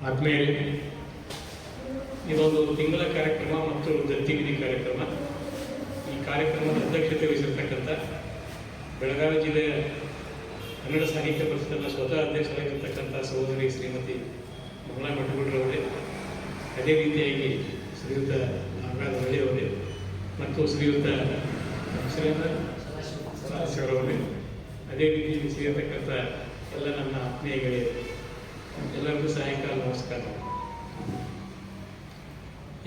ಆದಮೇಲೆ ಇದೊಂದು ತಿಂಗಳ ಕಾರ್ಯಕ್ರಮ ಮತ್ತು ದತ್ತಿಗಿರಿ ಕಾರ್ಯಕ್ರಮ. ಈ ಕಾರ್ಯಕ್ರಮದ ಅಧ್ಯಕ್ಷತೆ ವಹಿಸಿರ್ತಕ್ಕಂಥ ಬೆಳಗಾವಿ ಜಿಲ್ಲೆಯ ಕನ್ನಡ ಸಾಹಿತ್ಯ ಪರಿಷತ್ನ ಸ್ವತಃ ಅಧ್ಯಕ್ಷರಾಗಿರ್ತಕ್ಕಂಥ ಸಹೋದರಿ ಶ್ರೀಮತಿ ಮಮಲಾ ಮಠಗುಡ್ರವರೇ, ಅದೇ ರೀತಿಯಾಗಿ ಶ್ರೀಯುತ ನಾಗರಾಜ ಹಳ್ಳಿಯವರೇ ಮತ್ತು ಶ್ರೀಯುತ ಸದಾಶಿವರವರೇ, ಅದೇ ರೀತಿಯಲ್ಲಿ ಸೇರತಕ್ಕಂಥ ಎಲ್ಲ ನನ್ನ ಆತ್ಮೀಯಗಳೇ, ಎಲ್ಲರಿಗೂ ಸಾಯಂಕಾಲ ನಮಸ್ಕಾರ.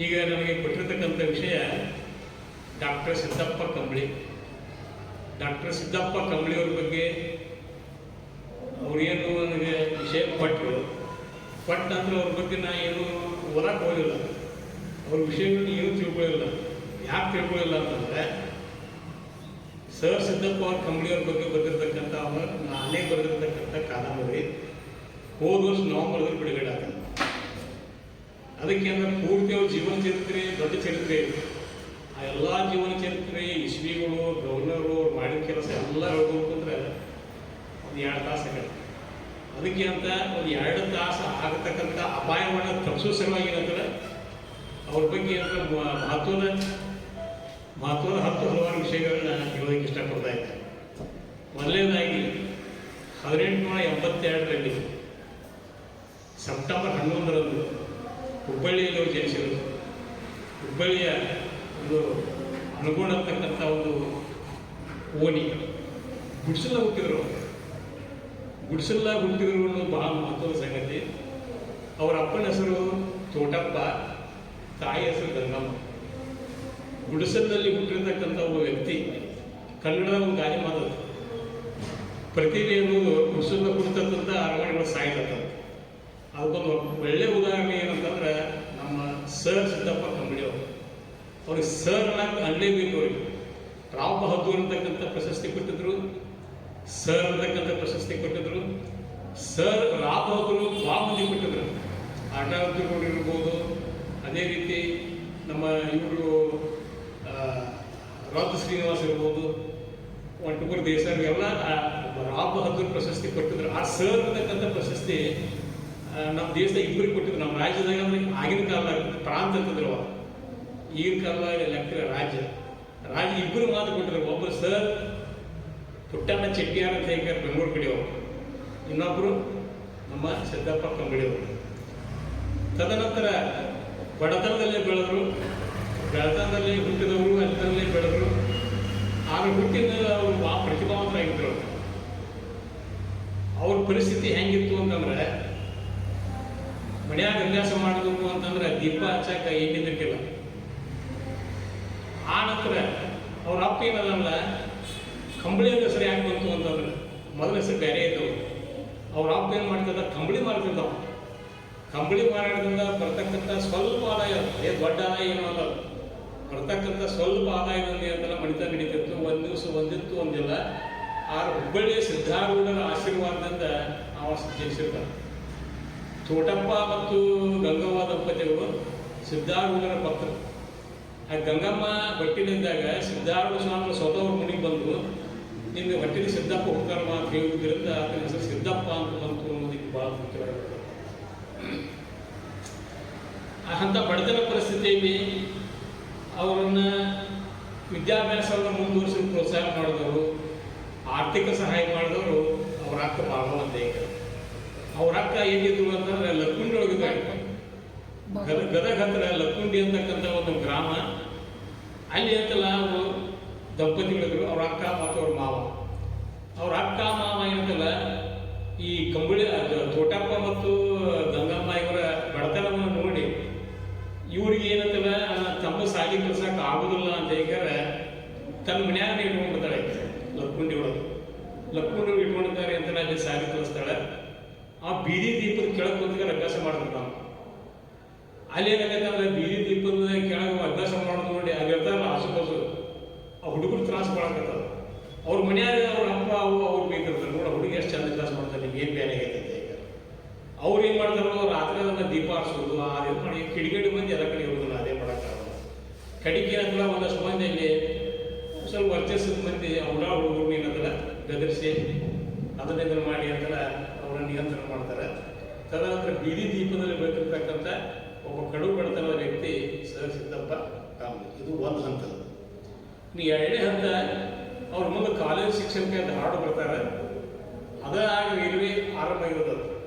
ಈಗ ನನಗೆ ಕೊಟ್ಟಿರ್ತಕ್ಕಂಥ ವಿಷಯ ಡಾಕ್ಟರ್ ಸಿದ್ದಪ್ಪ ಕಂಬಳಿ. ಡಾಕ್ಟರ್ ಸಿದ್ದಪ್ಪ ಕಂಬಳಿಯವ್ರ ಬಗ್ಗೆ ಅವ್ರೇನು ನನಗೆ ವಿಷಯ ಕೊಟ್ಟರು ಅಂದ್ರೆ ಅವ್ರ ಬಗ್ಗೆ ನಾ ಏನು ಓದಕ್ಕೆ ಹೋಗಲಿಲ್ಲ, ಅವ್ರ ವಿಷಯಗಳನ್ನ ಏನೂ ತಿಳ್ಕೊಳ್ಳಿಲ್ಲ. ಯಾಕೆ ತಿಳ್ಕೊಳ್ಳಿಲ್ಲ ಅಂತಂದರೆ, ಸರ್ ಸಿದ್ದಪ್ಪ ಅವ್ರ ಕಂಬಳಿಯವ್ರ ಬಗ್ಗೆ ಬರೆದಿರ್ತಕ್ಕಂಥ ನಾನೇ ಬರೆದಿರ್ತಕ್ಕಂಥ ಕಾದಂಬರಿ ಹೋದ ವರ್ಷ ನವೆಂಬರ್ದಲ್ಲಿ ಬಿಡುಗಡೆ ಆಗ. ಅದಕ್ಕೆ ಅಂದರೆ ಪೂರ್ತಿ ಅವ್ರ ಜೀವನ ಚರಿತ್ರೆ, ದೊಡ್ಡ ಚರಿತ್ರೆ ಇದೆ. ಆ ಎಲ್ಲ ಜೀವನ ಚರಿತ್ರೆ, ಇಸ್ವಿಗಳು, ಗವರ್ನರು ಮಾಡಿದ ಕೆಲಸ ಎಲ್ಲ ಹೇಳ್ಬೇಕು ಅಂದರೆ ಒಂದು 2 ತಾಸು ಆಗುತ್ತೆ. ಅದಕ್ಕೆ ಅಂತ ಒಂದು 2 ತಾಸು ಆಗತಕ್ಕಂಥ ಅಪಾಯವನ್ನು ತಪ್ಪಿಸೋ ಸಲುವಾಗಿ ಏನಂತಾರೆ ಅವ್ರ ಬಗ್ಗೆ ಅಂತ ಮಹತ್ವದ 10 ಹಲವಾರು ವಿಷಯಗಳನ್ನ ಹೇಳೋದಕ್ಕೆ ಇಷ್ಟಪಡ್ತಾ ಇದ್ದಾರೆ. ಮೊದಲನೇದಾಗಿ 1882ರಲ್ಲಿ ಸೆಪ್ಟೆಂಬರ್ 11ರಂದು ಹುಬ್ಬಳ್ಳಿಯಲ್ಲಿ ಅವರು ಜನಿಸಿದರು. ಹುಬ್ಬಳ್ಳಿಯ ಒಂದು ಅನುಗುಣ ಅಂತಕ್ಕಂಥ ಒಂದು ಓಣಿ ಗುಡಿಸಲ ಹುಟ್ಟಿದರು. ಗುಡಿಸಲ ಹುಟ್ಟಿದರು ಅನ್ನೋದು ಬಹಳ ಮಹತ್ವದ ಸಂಗತಿ. ಅವರ ಅಪ್ಪನ ಹೆಸರು ತೋಟಪ್ಪ, ತಾಯಿ ಹೆಸರು ಗಂಗಮ್ಮ. ಗುಡಿಸಲಲ್ಲಿ ಹುಟ್ಟಿರ್ತಕ್ಕಂಥ ಒಬ್ಬ ವ್ಯಕ್ತಿ ಕನ್ನಡದ ಒಂದು ಗಾಳಿ ಮಾತದ್ದು. ಪ್ರತಿಭೆ ಅನ್ನೋದು ಗುಡಿಸಲ ಹುಟ್ಟತಕ್ಕಂಥ ಅರಮನೆಗಳು ಸಾಯ್ತಕ್ಕಂಥ ಅದಕ್ಕೊಂದು ಒಳ್ಳೆಯ ಉದಾಹರಣೆ ಏನಂತಂದ್ರೆ ನಮ್ಮ ಸರ್ ಸಿದ್ದಪ್ಪ ಕಂಬಳಿ ಅವರು. ಅವ್ರಿಗೆ ಸರ್ ಅನ್ಲೇಬೇಕು. ಅವ್ರಿಗೆ ರಾವ್ ಬಹದ್ದೂರ್ ಅಂತಕ್ಕಂಥ ಪ್ರಶಸ್ತಿ ಕೊಟ್ಟಿದ್ರು, ಸರ್ ಅಂತಕ್ಕಂಥ ಪ್ರಶಸ್ತಿ ಕೊಟ್ಟಿದ್ರು. ಸರ್ ರಾವ್ ಬಹದ್ದೂರ್ ಭಾಳ ಮಂದಿ ಕೊಟ್ಟಿದ್ರು. ಆಟಾವತಿಗಳು ಇರ್ಬೋದು, ಅದೇ ರೀತಿ ನಮ್ಮ ಇವರು ರಾಜ್ ಶ್ರೀನಿವಾಸ್ ಇರ್ಬೋದು, ಒಂಟುಪುರ ದೇಸಾಯಿ ಎಲ್ಲ ರಾವ್ ಬಹದ್ದೂರ್ ಪ್ರಶಸ್ತಿ ಕೊಟ್ಟಿದ್ರು. ಆ ಸರ್ ಅಂತಕ್ಕಂಥ ಪ್ರಶಸ್ತಿ ನಮ್ಮ ದೇಶದಾಗ ಇಬ್ಬರಿಗೆ ಕೊಟ್ಟಿದ್ರು. ನಮ್ಮ ರಾಜ್ಯದಾಗ ಅಂದ್ರೆ ಆಗಿನ ಕಾಲದಾಗ ಪ್ರಾಂತ ಅಂತಂದ್ರು, ಈಗಿನ ಕಾಲದಾಗ ಲೆಕ್ಕ ರಾಜ್ಯ ಇಬ್ಬರು ಮಾತು ಕೊಟ್ಟಿದ್ರು. ಒಬ್ಬರು ಸರ್ ಪುಟ್ಟಣ್ಣ ಚೆಟ್ಟಿಯಾರ್ ಅಂತ ಹೇಗೆ ಬೆಂಗಳೂರು ಕಡೆಯವರು, ಇನ್ನೊಬ್ಬರು ನಮ್ಮ ಸಿದ್ದಪ್ಪ ಕಂಬಳಿಯವರು. ತದನಂತರ ಬಡತನದಲ್ಲೇ ಬೆಳೆದರು, ಬೆಳತನದಲ್ಲೇ ಹುಟ್ಟಿದವರು, ಅಲ್ಲಿನಲ್ಲೇ ಬೆಳೆದರು. ಆಮೇಲೆ ಹುಟ್ಟಿದ ಅವರು ಆ ಪ್ರತಿಭಾವಂತರಾಗಿದ್ದರು. ಅವ್ರ ಪರಿಸ್ಥಿತಿ ಹೆಂಗಿತ್ತು ಅಂತಂದ್ರೆ, ಮನ್ಯಾಗ ಅಭ್ಯಾಸ ಮಾಡಬೇಕು ಅಂತಂದ್ರೆ ದೀಪ ಹಚ್ಚಾಕ ಏನಿದ್ದಕ್ಕಿಲ್ಲ. ಆ ನಂತರ ಅವ್ರ ಅಪ್ಪ ಏನದಲ್ಲ, ಕಂಬಳಿ ಹೆಸರು ಯಾಕೆ ಬಂತು ಅಂತಂದ್ರೆ ಮೊದಲ ಹೆಸರು ಬೇರೆ ಇದ್ದವು. ಅವ್ರ ಅಪ್ಪ ಏನು ಮಾಡ್ತಿದ್ದ, ಕಂಬಳಿ ಮಾರ್ತಿದ್ದವ. ಕಂಬಳಿ ಮಾರಾಟದಿಂದ ಬರ್ತಕ್ಕಂಥ ಸ್ವಲ್ಪ ಆದಾಯ, ದೊಡ್ಡ ಆದಾಯ ಏನು ಅಲ್ಲ, ಬರ್ತಕ್ಕಂಥ ಸ್ವಲ್ಪ ಆದಾಯದಿಂದ ಅಂತೆಲ್ಲ ಮಣಿತ ನಡೀತಿತ್ತು. ಒಂದು ದಿವಸ ಒಂದಿತ್ತು ಒಂದಿಲ್ಲ. ಆರು ಹುಬ್ಬಳ್ಳಿಯ ಸಿದ್ಧಾರೂಢರ ಆಶೀರ್ವಾದದಿಂದ ಅವ ಜನಿಸಿರ್ತಾರೆ. ತೋಟಪ್ಪ ಮತ್ತು ಗಂಗವ್ವ ದಂಪತಿಗಳು ಸಿದ್ಧಾರೂಢರ ಭಕ್ತರು. ಆ ಗಂಗಮ್ಮ ಹೊಟ್ಟಿನಿಂದಾಗ ಸಿದ್ಧಾರೂಢ ಸ್ವಾಮಿಗಳು ಸ್ವತಃ ಮನೆಗೆ ಬಂದು, ನಿಮಗೆ ಹೊಟ್ಟಿನ ಸಿದ್ದಪ್ಪ ಹುಡ್ಕರ್ಮ ಅಂತ ಹೇಳುವುದರಿಂದ ಆತನ ಹೆಸರು ಸಿದ್ದಪ್ಪ ಅಂತ ಬಂತು ಅನ್ನೋದಕ್ಕೆ ಭಾಳ ಮುಖ್ಯವಾಗಿರ್ತದೆ. ಅಂಥ ಬಡತನ ಪರಿಸ್ಥಿತಿಯಲ್ಲಿ ಅವರನ್ನು ವಿದ್ಯಾಭ್ಯಾಸವನ್ನು ಮುಂದುವರಿಸಿ ಪ್ರೋತ್ಸಾಹ ಮಾಡಿದವರು, ಆರ್ಥಿಕ ಸಹಾಯ ಮಾಡಿದವರು ಅವರ ಅಕ್ಕ ಭಾಗವಂತ. ಅವ್ರ ಅಕ್ಕ ಹೇಗಿದ್ರು ಅಂತಂದ್ರೆ ಲಕ್ಕುಂಡಿ ಒಳಗಿದ್ದಾರೆ. ಗದಗ ಹತ್ರ ಲಕ್ಕುಂಡಿ ಅಂತಕ್ಕಂಥ ಒಂದು ಗ್ರಾಮ, ಅಲ್ಲಿ ಅಂತಲ್ಲ ಅವರು ದಂಪತಿಗಳಿದ್ರು, ಅವ್ರ ಅಕ್ಕ ಮತ್ತು ಅವ್ರ ಮಾವ. ಅವ್ರ ಅಕ್ಕ ಮಾವ ಏನಂತಲ್ಲ, ಈ ಕಂಬಳಿ ತೋಟಪ್ಪ ಮತ್ತು ಗಂಗಮ್ಮ ಇವರ ಬಡತನವನ್ನು ನೋಡಿ ಇವ್ರಿಗೆ ಏನಂತಲ್ಲ, ತಮ್ಮ ಸಾಗಿ ಕಳ್ಸಕ್ಕೆ ಆಗೋದಿಲ್ಲ ಅಂತ ಹೇಳಿದ್ರೆ ತನ್ನ ಮನ್ಯಾಗ ಇಟ್ಕೊಂಡಿರ್ತಾಳೆ. ಲಕ್ಕುಂಡಿ ಒಳಗೆ ಇಟ್ಕೊಂಡಿದ್ದಾರೆ ಅಂತ ಅಲ್ಲಿ ಸಾಗಿ ಕಳಿಸ್ತಾಳೆ. ಆ ಬೀದಿ ದೀಪದ ಕೆಳಗೆ ಬಂದಾಗ ಅಭ್ಯಾಸ ಮಾಡಿದ್ರು. ನಾವು ಅಲ್ಲಿ ಏನಾಗತ್ತೆ ಅಂದ್ರೆ ಬೀದಿ ದೀಪದ ಕೆಳಗೆ ಅಭ್ಯಾಸ ಮಾಡೋದು ನೋಡಿ ಆಗಿರ್ತಾರಲ್ಲ ಆಸುಪಾಸು ಆ ಹುಡುಗರು ತ್ರಾಸ ಮಾಡಕತ್ತದ. ಅವ್ರ ಮನ್ಯಾಗ ಅವ್ರ ಅಪ್ಪ ಅವ್ರು ಬೇಕಿರ್ತಾರೆ, ನೋಡ ಹುಡುಗಿ ಎಷ್ಟು ಚಂದ ಕ್ಲಾಸ್ ಮಾಡ್ತಾರೆ, ನಿಮ್ಗೆ ಏನು ಬೇರೆ ಆಗೈತೆ ಅಂತ. ಈಗ ಅವ್ರು ಏನು ಮಾಡ್ತಾರೋ ರಾತ್ರಿ ಅದನ್ನ ದೀಪ ಆರಿಸೋದು, ಅದೇ ಮಾಡಿ ಕಿಡಿಗೇಡಿ ಮಂದಿ ಎಲ್ಲ ಕಡೆ ಇರೋದಿಲ್ಲ, ಅದೇ ಮಾಡೋಕ್ಕಾಗಲ್ಲ. ಕಡಿಗೆ ಅಂತಲ್ಲ ಒಂದಷ್ಟು ಮಂದಿಯಲ್ಲಿ ಸ್ವಲ್ಪ ವರ್ಚಸ್ಸದ ಮಂದಿ ಅವರ ಹುಡುಗರು ಏನಂತಲ್ಲ ಬೆದರಿಸಿ ಅದನ್ನೆಲ್ಲ ಮಾಡಿ ಅಂತೆಲ್ಲ ಅವರನ್ನು ನಿಯಂತ್ರಣ ಮಾಡ್ತಾರೆ. ತದನಂತರ ಬೀದಿ ದೀಪದಲ್ಲಿ ಬೆಳಕಿರ್ತಕ್ಕಂಥ ಒಬ್ಬ ಕಡು ಬಡತನದ ವ್ಯಕ್ತಿ ಸರ್ ಸಿದ್ದಪ್ಪ ಕಾಂಬ್ಳಿ. ಇದು ಒಂದು ಹಂತ. ಇನ್ನು ಎರಡನೇ ಹಂತ, ಅವ್ರ ಮುಂದೆ ಕಾಲೇಜ್ ಶಿಕ್ಷಣಕ್ಕೆ ಧಾರವಾಡ ಬರ್ತಾರೆ. ಅದಾಗಿ ರೈಲ್ವೆ ಆರಂಭ ಇರೋದು.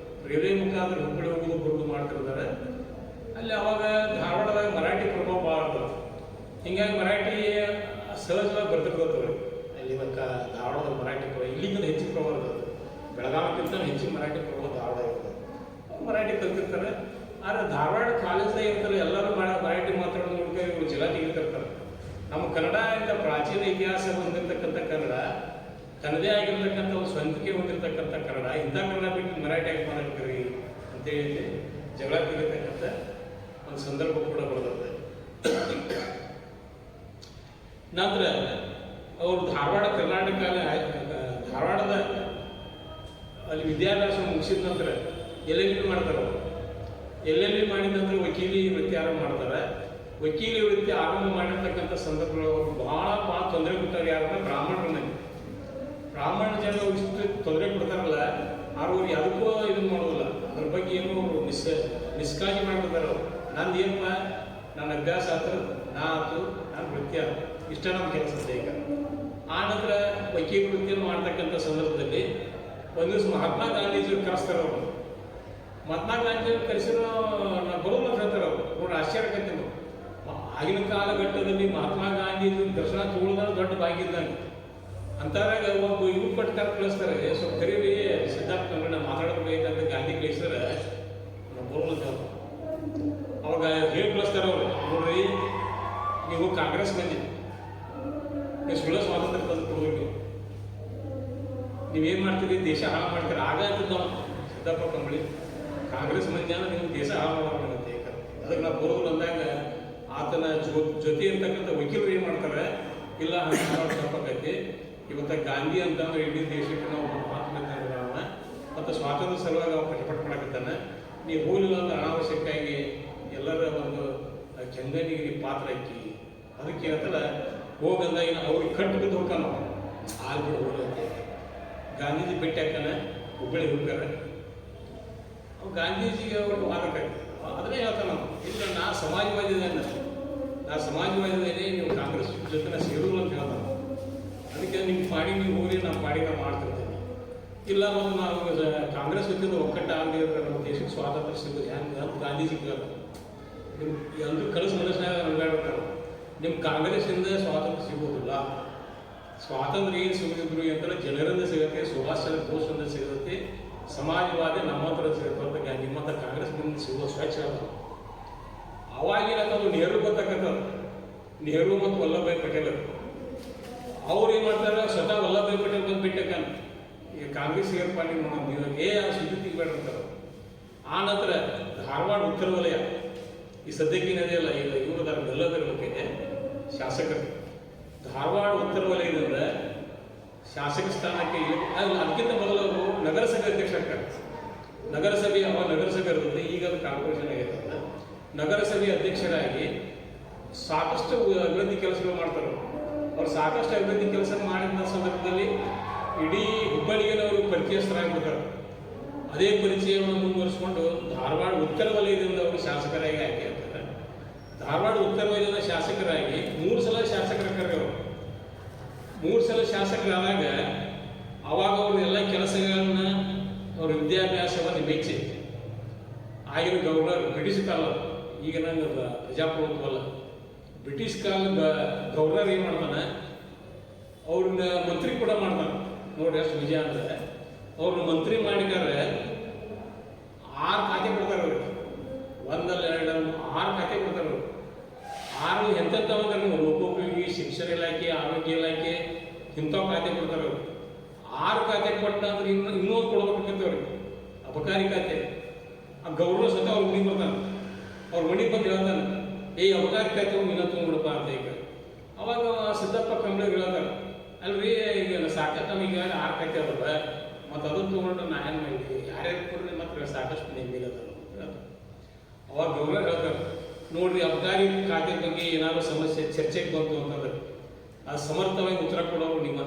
ರೈಲ್ವೆ ಮುಖಾಂತರ ಹುಬ್ಬಳ್ಳಿ ಹೋಗೋದು ಬರೋದು ಮಾಡ್ತಿರ್ತಾರೆ. ಅಲ್ಲಿ ಅವಾಗ ಧಾರವಾಡದಾಗ ಮರಾಠಿ ಪ್ರಭಾವ ಭಾಳ ಇರ್ತದೆ. ಹಿಂಗಾಗಿ ಮರಾಠಿ ಸಹಜವಾಗಿ ಬರ್ತಿರ್ತದೆ. ಅಲ್ಲಿ ಧಾರವಾಡದ ಮರಾಠಿ ಪ್ರಭಾವ ಇಲ್ಲಿಗಿಂತ ಹೆಚ್ಚಿನ ಪ್ರಭಾವ ಇರ್ತದೆ. ಬೆಳಗಾವಿಗಿಂತ ಹೆಚ್ಚಿನ ಮರಾಠಿ ಪ್ರಭಾವ ಧಾರವಾಡ ಇರ್ತದೆ. ಮರಾಠಿ ಕಲ್ತಿರ್ತಾರೆ. ಆದರೆ ಧಾರವಾಡ ಕಾಲೇಜ್ದಾಗ ಇರ್ತಾರೆ, ಎಲ್ಲರೂ ಮರಾಠಿ ಮಾತಾಡೋದು ನೋಡ್ಕೊಂಡು ಇವರು ಜಿಲ್ಲಾ ತೆಗಿತಿರ್ತಾರೆ. ನಮ್ಮ ಕನ್ನಡ ಇಂಥ ಪ್ರಾಚೀನ ಇತಿಹಾಸ ಹೊಂದಿರತಕ್ಕಂಥ ಕನ್ನಡ, ತನ್ನದೇ ಆಗಿರ್ತಕ್ಕಂಥ ಒಂದು ಸ್ವಂತಿಕೆ ಹೊಂದಿರತಕ್ಕಂಥ ಕನ್ನಡ, ಇಂಥ ಕನ್ನಡ ಬಿಟ್ಟು ಮರಾಠಿ ಆಗಿ ಮಾತಾಡ್ತೀರಿ ಅಂತೇಳಿ ಜಗಳ ತೆಗಿತಕ್ಕಂಥ ಒಂದು ಸಂದರ್ಭ ಕೂಡ ಬರ್ತದೆ. ನಂತರ ಅವರು ಧಾರವಾಡ ಕರ್ನಾಟಕ ಧಾರವಾಡದ ಅಲ್ಲಿ ವಿದ್ಯಾಭ್ಯಾಸ ಮುಗಿಸಿದ ನಂತರ LLB ಮಾಡ್ತಾರೆ. ಅವರು LLB ಮಾಡಿದ ನಂತರ ವಕೀಲಿ ವೃತ್ತಿ ಆರಂಭ ಮಾಡ್ತಾರೆ. ವಕೀಲಿ ವೃತ್ತಿ ಆರಂಭ ಮಾಡಿರ್ತಕ್ಕಂಥ ಸಂದರ್ಭಗಳು ಅವರು ಭಾಳ ತೊಂದರೆ ಕೊಡ್ತಾರೆ. ಯಾರಂದ್ರೆ ಬ್ರಾಹ್ಮಣ ಜನ ಇಷ್ಟು ತೊಂದರೆ ಕೊಡ್ತಾರಲ್ಲ, ಅವ್ರು ಯಾವುದಕ್ಕೂ ಇದನ್ನು ಮಾಡೋದಿಲ್ಲ. ಅದ್ರ ಬಗ್ಗೆ ಏನು ಅವರು ನಿಷ್ಕಾಳಜಿ ಮಾಡಿಬಿಡ್ತಾರೆ. ಅವರು ನಂದು ಏನಪ್ಪ, ನನ್ನ ಅಭ್ಯಾಸ ಆಯ್ತು, ನಾನು ವೃತ್ತಿ ಆಯ್ತು, ಇಷ್ಟ ನಮ್ಮ ಕೆಲಸ ಈಗ. ಆ ನಂತರ ವಕೀಲ ವೃತ್ತಿಯನ್ನು ಮಾಡ್ತಕ್ಕಂಥ ಸಂದರ್ಭದಲ್ಲಿ ಒಂದು ದಿವಸ ಮಹಾತ್ಮ ಗಾಂಧೀಜಿಯವ್ರು ಕರೆಸ್ತಾರೆ. ಅವರು ಮಹಾತ್ಮ ಗಾಂಧಿಯವ್ರು ಕರೆಸಿರೋ ಬರೋದು ಅಂತ ಹೇಳ್ತಾರೆ. ಅವರು ನೋಡಿ ಆಶ್ಚರ್ಯಕಂತೀನಿ. ಆಗಿನ ಕಾಲಘಟ್ಟದಲ್ಲಿ ಮಹಾತ್ಮ ಗಾಂಧೀಜಿ ದರ್ಶನ ತಗೊಳ್ಳೋದ್ರೆ ದೊಡ್ಡ ಭಾಗ್ಯ ಇದ್ದಂಗೆ. ಅಂತಾರಾಗ ಒಬ್ಬ ಇವ್ರು ಪಟ್ಟಾರ ಕಳಿಸ್ತಾರೆ, ಸ್ವಲ್ಪ ಕರೀರಿ ಸಿದ್ಧಾರ್ಥ ಕಂಗಣ್ಣ ಮಾತಾಡಬೇಕಂತ ಗಾಂಧಿ ಕಳಿಸ್ತಾರೆ. ಬರೋಲ್ಲ ಅವಾಗ ಹೇಳಿ ಕಳಿಸ್ತಾರೆ. ಅವರು ನೋಡ್ರಿ, ನೀವು ಕಾಂಗ್ರೆಸ್ ಮಂದಿ, ನೀವು ಸುಳ್ಳ ಸ್ವಾತಂತ್ರ್ಯ ತಂದು ಕೊಡ್ಬೇಕು, ನೀವೇನು ಮಾಡ್ತೀರಿ, ದೇಶ ಹಾಳು ಮಾಡ್ತೀರಿ. ಆಗ ನಾವು ಸಿದ್ದಪ್ಪ ಕಂಬಳಿ ಕಾಂಗ್ರೆಸ್ ಮಂದಿ ಅಂದ್ರೆ ನೀವು ದೇಶ ಹಾಳು ಮಾಡೋದಂತೆ. ಅದಕ್ಕೆ ನಾವು ಬರೋದು ಅಂದಾಗ ಆತನ ಜೊತೆ ಇರ್ತಕ್ಕಂಥ ವಕೀಲರು ಏನು ಮಾಡ್ತಾರೆ, ಇಲ್ಲ ತಪ್ಪಾಗೈತಿ, ಇವತ್ತ ಗಾಂಧಿ ಅಂತಂದ್ರೆ ಇಡೀ ದೇಶಕ್ಕೆ ನಾವು ಮಹಾತ್ಮ ಮತ್ತು ಸ್ವಾತಂತ್ರ್ಯ ಸಲುವಾಗಿ ಅವ್ರು ಕಷ್ಟಪಟ್ಟು ಮಾಡಕತ್ತಾನೆ, ನೀವು ಹೋಲಿಲ್ಲ ಅಂದ್ರೆ ಅನಾವಶ್ಯಕವಾಗಿ ಎಲ್ಲರ ಒಂದು ಕೆಂಗನಿಗೆ ಪಾತ್ರ ಹಾಕಿ ಅದಕ್ಕೆ ಏನಂತಲ್ಲ ಹೋಗಂದಾಗ ಅವ್ರಿಗೆ ಕಟ್ಟು ಬಿದ್ದು ಹೋಗ್ತಾನ ಆಗ್ಬಿಡು ಹೋಗಂತೆ. ಗಾಂಧೀಜಿ ಭೇಟಿ ಹಾಕಾನೆ, ಹುಬ್ಬಳ್ಳಿ ಹೋಗ್ತಾರೆ. ಅವ್ರು ಗಾಂಧೀಜಿಗೆ ಅವ್ರಿಗೆ ವಾದಕ್ಕಾಗ್ತದೆ. ಅದನ್ನೇ ಹೇಳ್ತಾನೆ ನಾವು, ಇಲ್ಲ ನಾ ಸಮಾಜವಾದಿದ್ದೇನೆ, ನೀವು ಕಾಂಗ್ರೆಸ್ ಜೊತೆ ಸೇರೋದು ಅಂತ ಹೇಳ್ತಾನೆ. ಅದಕ್ಕೆ ನಿಮ್ಮ ಪಾಡಿ ನೀವು ಹೋಗಿ ನಮ್ಮ ಪಾಡಿ ನಾವು ಮಾಡ್ತಿರ್ತೀನಿ. ಇಲ್ಲ ಒಂದು ನಾವು ಕಾಂಗ್ರೆಸ್ ಜೊತೆ ಒಕ್ಕಟ್ಟ ಆಗಲಿ ಇದ್ರೆ ನಮ್ಮ ದೇಶಕ್ಕೆ ಸ್ವಾತಂತ್ರ್ಯ ಸಿಗೋದು ಹೆಂಗೆ ಅಂತ ಗಾಂಧೀಜಿ ಕೇಳ್ತಾರೆ. ನಿಮ್ಮ ಎಲ್ಲರೂ ಕನಸು ಮನಸ್ಸಿನಾಗ ಅನ್ಗಾಡ್ತಾರೆ, ನಿಮ್ಮ ಕಾಂಗ್ರೆಸ್ಸಿಂದ ಸ್ವಾತಂತ್ರ್ಯ ಸಿಗೋದಿಲ್ಲ. ಸ್ವಾತಂತ್ರ್ಯ ಏನು ಸಿಗೋದಿದ್ರು ಅಂತಂದ್ರೆ ಜನರಿಂದ ಸಿಗುತ್ತೆ, ಸುಭಾಷ್ ಚಂದ್ರ ಬೋಸ್ರಿಂದ ಸಿಗುತ್ತೆ, ಸಮಾಜವಾದಿ ನಮ್ಮ ಹತ್ರ ಸಿಗುತ್ತೆ, ನಿಮ್ಮಂಥ ಕಾಂಗ್ರೆಸ್ ಮುಂದೆ ಸಿಗೋ ಸ್ವಚ್ಛ ಅದ. ಅವಾಗೇನದು ನೆಹರು ಗೊತ್ತಾಗತ್ತದ, ನೆಹರು ಮತ್ತು ವಲ್ಲಭಭಾಯಿ ಪಟೇಲ್ ಅವ್ರು ಏನು ಮಾಡ್ತಾರೆ, ಸ್ವತಃ ವಲ್ಲಭಭಾಯಿ ಪಟೇಲ್ ಬಂದು ಬಿಟ್ಟಕ್ಕ ಈಗ ಕಾಂಗ್ರೆಸ್ ಏರ್ಪ ನೀವು ಆ ಸುದ್ದಿ ತೆಗಿಬೇಡ ಅಂತಾರೆ. ಆ ನಂತರ ಧಾರವಾಡ ಉತ್ತರ ವಲಯ ಈ ಸದ್ಯಕ್ಕೆ ಏನಿದೆಯಲ್ಲ, ಈಗ ಇವರು ಎಲ್ಲದರ ಬಗ್ಗೆ ಶಾಸಕರು ಧಾರವಾಡ ಉತ್ತರ ವಲಯದಿಂದ ಶಾಸಕ ಸ್ಥಾನಕ್ಕೆ ಅದಕ್ಕಿಂತ ಮೊದಲು ಅವರು ನಗರಸಭೆ ಅಧ್ಯಕ್ಷರಾಗ್ತಾರೆ. ನಗರಸಭೆ ಇರ್ತದೆ, ಈಗ ಅದು ಕಾರ್ಪೊರೇಷನ್ ಆಗಿರ್ತದೆ. ನಗರಸಭೆ ಅಧ್ಯಕ್ಷರಾಗಿ ಸಾಕಷ್ಟು ಅಭಿವೃದ್ಧಿ ಕೆಲಸಗಳು ಮಾಡ್ತಾರೆ. ಅವ್ರು ಸಾಕಷ್ಟು ಅಭಿವೃದ್ಧಿ ಕೆಲಸ ಮಾಡಿದ ಸಂದರ್ಭದಲ್ಲಿ ಇಡೀ ಹುಬ್ಬಳ್ಳಿಗೆ ಅವರು ಪರಿಚಯಸ್ಥರಾಗ್ಬಿಡ್ತಾರೆ. ಅದೇ ಪರಿಚಯವನ್ನು ಮುಂದುವರಿಸಿಕೊಂಡು ಧಾರವಾಡ ಉತ್ತರ ವಲಯದಿಂದ ಅವರು ಶಾಸಕರಾಗಿ ಆಯ್ಕೆ ಆಗ್ತಾರೆ. ಧಾರವಾಡ ಉತ್ತರ ವಲಯದ ಶಾಸಕರಾಗಿ 3 ಸಲ ಶಾಸಕರಾಗಿ ಅವರು 3 ಸಲ ಶಾಸಕರಾದಾಗ ಅವಾಗ ಅವರು ಎಲ್ಲ ಕೆಲಸಗಳನ್ನ ಅವ್ರ ವಿದ್ಯಾಭ್ಯಾಸವನ್ನು ಮೆಚ್ಚಿ ಆಗಿನ ಗವರ್ನರ್ ಬ್ರಿಟಿಷ್ ಕಾಲ, ಈಗ ನಂಗೆ ಪ್ರಜಾಪ್ರಭುತ್ವಲ್ಲ, ಬ್ರಿಟಿಷ್ ಕಾಲದ ಗವರ್ನರ್ ಏನು ಮಾಡ್ತಾನೆ, ಅವ್ರನ್ನ ಮಂತ್ರಿ ಕೂಡ ಮಾಡ್ತಾನೆ. ನೋಡಿ ಅಷ್ಟು ನಿಜ ಅಂದರೆ ಅವ್ರನ್ನ ಮಂತ್ರಿ ಮಾಡಿದ್ದಾರೆ. 6 ಖಾತೆ ಕೊಡ್ತಾರೆ ಅವ್ರಿಗೆ, 1 ಅಲ್ಲ 2 ಅಲ್ಲ 6 ಖಾತೆ ಕೊಡ್ತಾರೆ ಅವರು. 6 ಎಂತೆಂಥವಂದ್ರೆ ಲೋಕೋಪಯೋಗಿ, ಶಿಕ್ಷಣ ಇಲಾಖೆ, ಆರೋಗ್ಯ ಇಲಾಖೆ, ಇಂಥವು ಖಾತೆ ಕೊಡ್ತಾರೆ ಅವರು. 6 ಖಾತೆ ಕೊಟ್ಟ ಅಂದ್ರೆ ಇನ್ನೊಂದು ಕೊಡ್ಬೇಕಂತ ಅವ್ರಿಗೆ ಅಬಕಾರಿ ಖಾತೆ. ಆ ಗೌರವ ಸ್ವತಃ ಅವ್ರ ಮನೆಗೆ ಬರ್ತಾನೆ, ಅವ್ರ ಮನೆಗೆ ಬಂದು ಹೇಳ್ತಾನೆ, ಅಬಕಾರಿ ಖಾತೆ ನೀನ ತೊಗೊಂಡ್ಬಿಡಪ್ಪ ಅಂತ. ಈಗ ಅವಾಗ ಸಿದ್ದಪ್ಪ ಕಂಬಳಿ ಹೇಳ್ತಾರೆ, ಅಲ್ರಿ ಈಗ ಸಾಕಷ್ಟು ನಮಗೆ 6 ಖಾತೆ ಅದ, ಮತ್ತು ಅದನ್ನು ತೊಗೊಂಡ್ರೆ ನಾ ಏನು ಮಾಡಿದ್ವಿ, ಯಾರ್ಯಾರು ಕೊಡ್ರಿ ಮತ್ತೆ ಸಾಕಷ್ಟು ನೆಮ್ಮದಿಗದ. ಅವಾಗ ಗೌರವ ಹೇಳ್ತಾರೆ, ನೋಡ್ರಿ ಅಬಕಾರಿ ಖಾತೆ ಬಗ್ಗೆ ಏನಾದರೂ ಸಮಸ್ಯೆ ಚರ್ಚೆಗೆ ಬಂತು ಅಂತಂದ್ರೆ ಅದು ಸಮರ್ಥವಾಗಿ ಉತ್ತರ ಕೊಡೋರು ನಿಮ್ಮ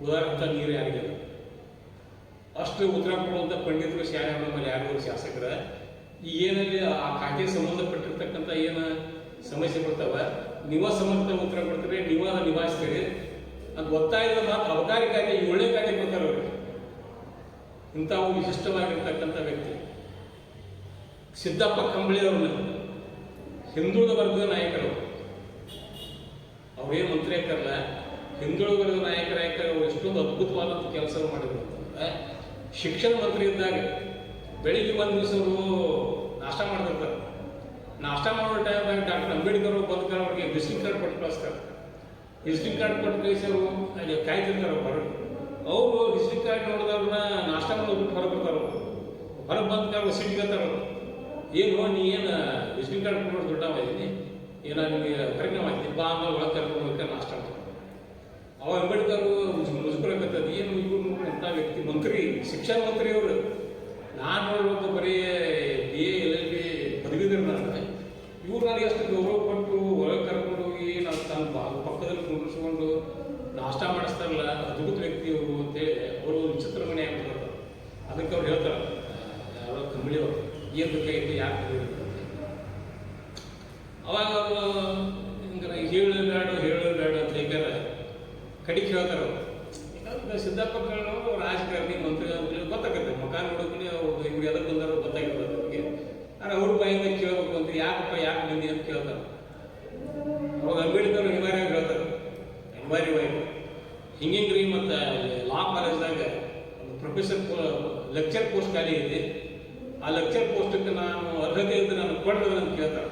ಉದಾಹರಣೆ ನೀರು ಯಾರಿಗಿಲ್ಲ. ಅಷ್ಟು ಉತ್ತರ ಕೊಡುವಂಥ ಪಂಡಿತರು ಶಾಲೆ ನಮ್ಮಲ್ಲಿ ಯಾರು ಶಾಸಕರ ಈ ಏನಲ್ಲಿ ಆ ಖಾತೆಗೆ ಸಂಬಂಧಪಟ್ಟಿರ್ತಕ್ಕಂಥ ಏನು ಸಮಸ್ಯೆ ಬರ್ತಾವ ನೀವ ಸಮರ್ಥ ಉತ್ತರ ಕೊಡ್ತೀರಿ, ನೀವ ನಿಭಾಯಿಸ್ತೀರಿ ಅದು ಒತ್ತಾಯದ ಮಾತು ಅಬಕಾರಿ ಖಾತೆ ಈ ಒಳ್ಳೆ ಖಾತೆ ಕೊಡ್ತಾರೆ ಅವ್ರಿಗೆ. ಇಂಥವು ವಿಶಿಷ್ಟವಾಗಿರ್ತಕ್ಕಂಥ ವ್ಯಕ್ತಿ ಸಿದ್ದಪ್ಪ ಕಂಬಳಿ ಅವ್ರನ್ನ ಹಿಂದುಳಿದ ವರ್ಗದ ನಾಯಕರು, ಅವರೇ ಮಂತ್ರಿ ಹಾಕಲ್ಲ, ಹಿಂದುಳಿದ ವರ್ಗದ ನಾಯಕರಾಗಿ ಅವರು ಎಷ್ಟೊಂದು ಅದ್ಭುತವಾದಂಥ ಕೆಲಸ ಮಾಡಿದ್ರು ಅಂತಂದ್ರೆ, ಶಿಕ್ಷಣ ಮಂತ್ರಿ ಇದ್ದಾಗ ಬೆಳಿಗ್ಗೆ ಒಂದು ದಿವಸ ಅವರು ನಾಷ್ಟ ಮಾಡ್ತಿರ್ತಾರೆ. ನಾಷ್ಟ ಮಾಡೋ ಟೈಮ್ನಾಗ ಡಾಕ್ಟರ್ ಅಂಬೇಡ್ಕರ್ ಅವರು ಬಂದ ಅವ್ರಿಗೆ ವಿಸಿಟಿಂಗ್ ಕಾರ್ಡ್ ಕೊಟ್ಟು ಕಳಿಸ್ತಾರೆ. ವಿಸಿಟಿಂಗ್ ಕಾರ್ಡ್ ಕೊಟ್ಟು ಕಳಿಸಿ ಅವರು ಅಲ್ಲಿ ಕಾಯ್ತಿರ್ತಾರೆ ಹೊರಗೆ. ಅವರು ವಿಸಿಟಿಂಗ್ ಕಾರ್ಡ್ ನೋಡಿದವ್ರನ್ನ ನಾಷ್ಟ ಮಾಡೋದ್ಬಿಟ್ಟು ಹೊರಗೆ ಬರ್ತಾರೆ. ಹೊರಗೆ ಬಂದ ಸಿಟ್ಟಿಗತ್ತಾರ ಅವರು, ಏನು ನೀ ಏನು ವಿಸಿಟಿಂಗ್ ಕಾರ್ಡ್ ಕೊಟ್ಟು ದೊಡ್ಡವ ಇದೀನಿ, ಏನೋ ನಿಮಗೆ ಕಾರ್ಯಕ್ರಮ ಆಗ್ತಿ ಬಾ ಆಮೇಲೆ ಒಳಗೆ ಕರ್ಕೊಂಡು ನಾಷ್ಟ ಮಾಡ್ತಾರೆ. ಅವ ಅಂಬೇಡ್ಕರ್ ಮುಜುಗರಕತ್ತದ ಏನು ಇವರು ಎಂಥ ವ್ಯಕ್ತಿ, ಮಂತ್ರಿ, ಶಿಕ್ಷಣ ಮಂತ್ರಿ ಅವರು. ನಾನು ನೋಡ್ಬೇಕು ಬರೀ BA LLB ಪದವೀಧರ ನಾನು, ಇವ್ರು ನನಗೆ ಎಷ್ಟು ಗೌರವ ಕೊಟ್ಟು ಒಳಗೆ ಕರ್ಕೊಂಡು ಹೋಗಿ ನಾವು ತನ್ನ ಪಕ್ಕದಲ್ಲಿ ಕುಂಡಿಸ್ಕೊಂಡು ನಾಷ್ಟ ಮಾಡಿಸ್ತಾರಲ್ಲ ಅದ್ಭುತ ವ್ಯಕ್ತಿ ಅವರು ಅಂತೇಳಿ ಅವರು ವಿಚಿತ್ರ ಮನೆ ಆಗ್ಬಿಡ್ತಾರೆ. ಅದಕ್ಕೆ ಅವ್ರು ಹೇಳ್ತಾರೆ ಯಾರೋ ಕಂಬಳಿ ಅವರು ಏನು ಬೇಕಾಗಿತ್ತು ಯಾಕೆ ಅವಾಗ ಅವರು ಹಿಂಗೆ ಹೇಳಬೇಡ ಅಂತ ಹೇಳ್ತಾರೆ. ಕಡಿಗೆ ಹೇಳ್ತಾರೆ ಅವರು. ಈಗ ಸಿದ್ದಪ್ಪ ಕಣ್ಣವರು ರಾಜಕಾರಣಿ ಮಂತ್ರಿ ಅಂತೇಳಿ ಗೊತ್ತಾಗುತ್ತೆ, ಮುಖ ನೋಡೋಕೆ ಅವ್ರು ಇವ್ರು ಎದಕ್ಕೆ ಬಂದಾರೋ ಗೊತ್ತಾಗಿರ್ತದೆ ಅವ್ರಿಗೆ. ಆದರೆ ಅವ್ರ ಬಾಯಿಂದ ಕೇಳಬೇಕು ಅಂತ ಯಾಕಪ್ಪ ಯಾಕೆ ಬಂದಿ ಅಂತ ಕೇಳ್ತಾರೆ. ಅವಾಗ ಅಂಬೇಡ್ಕರ್ ಅನಿವಾರ್ಯವಾಗಿ ಹೇಳ್ತಾರೆ, ಅನಿವಾರ್ಯವಾಗಿ ಹಿಂಗಿಂಗ್ರಿ ಮತ್ತು ಲಾ ಕಾಲೇಜ್ದಾಗ ಒಂದು ಪ್ರೊಫೆಸರ್ ಲೆಕ್ಚರ್ ಪೋಸ್ಟ್ ಖಾಲಿ ಇದೆ, ಆ ಲೆಕ್ಚರ್ ಪೋಸ್ಟಕ್ಕೆ ನಾನು ಅರ್ಹತೆ ಇದ್ದರೆ ನಾನು ಕೊಡ್ತದೆ ಅಂತ ಕೇಳ್ತಾರೆ.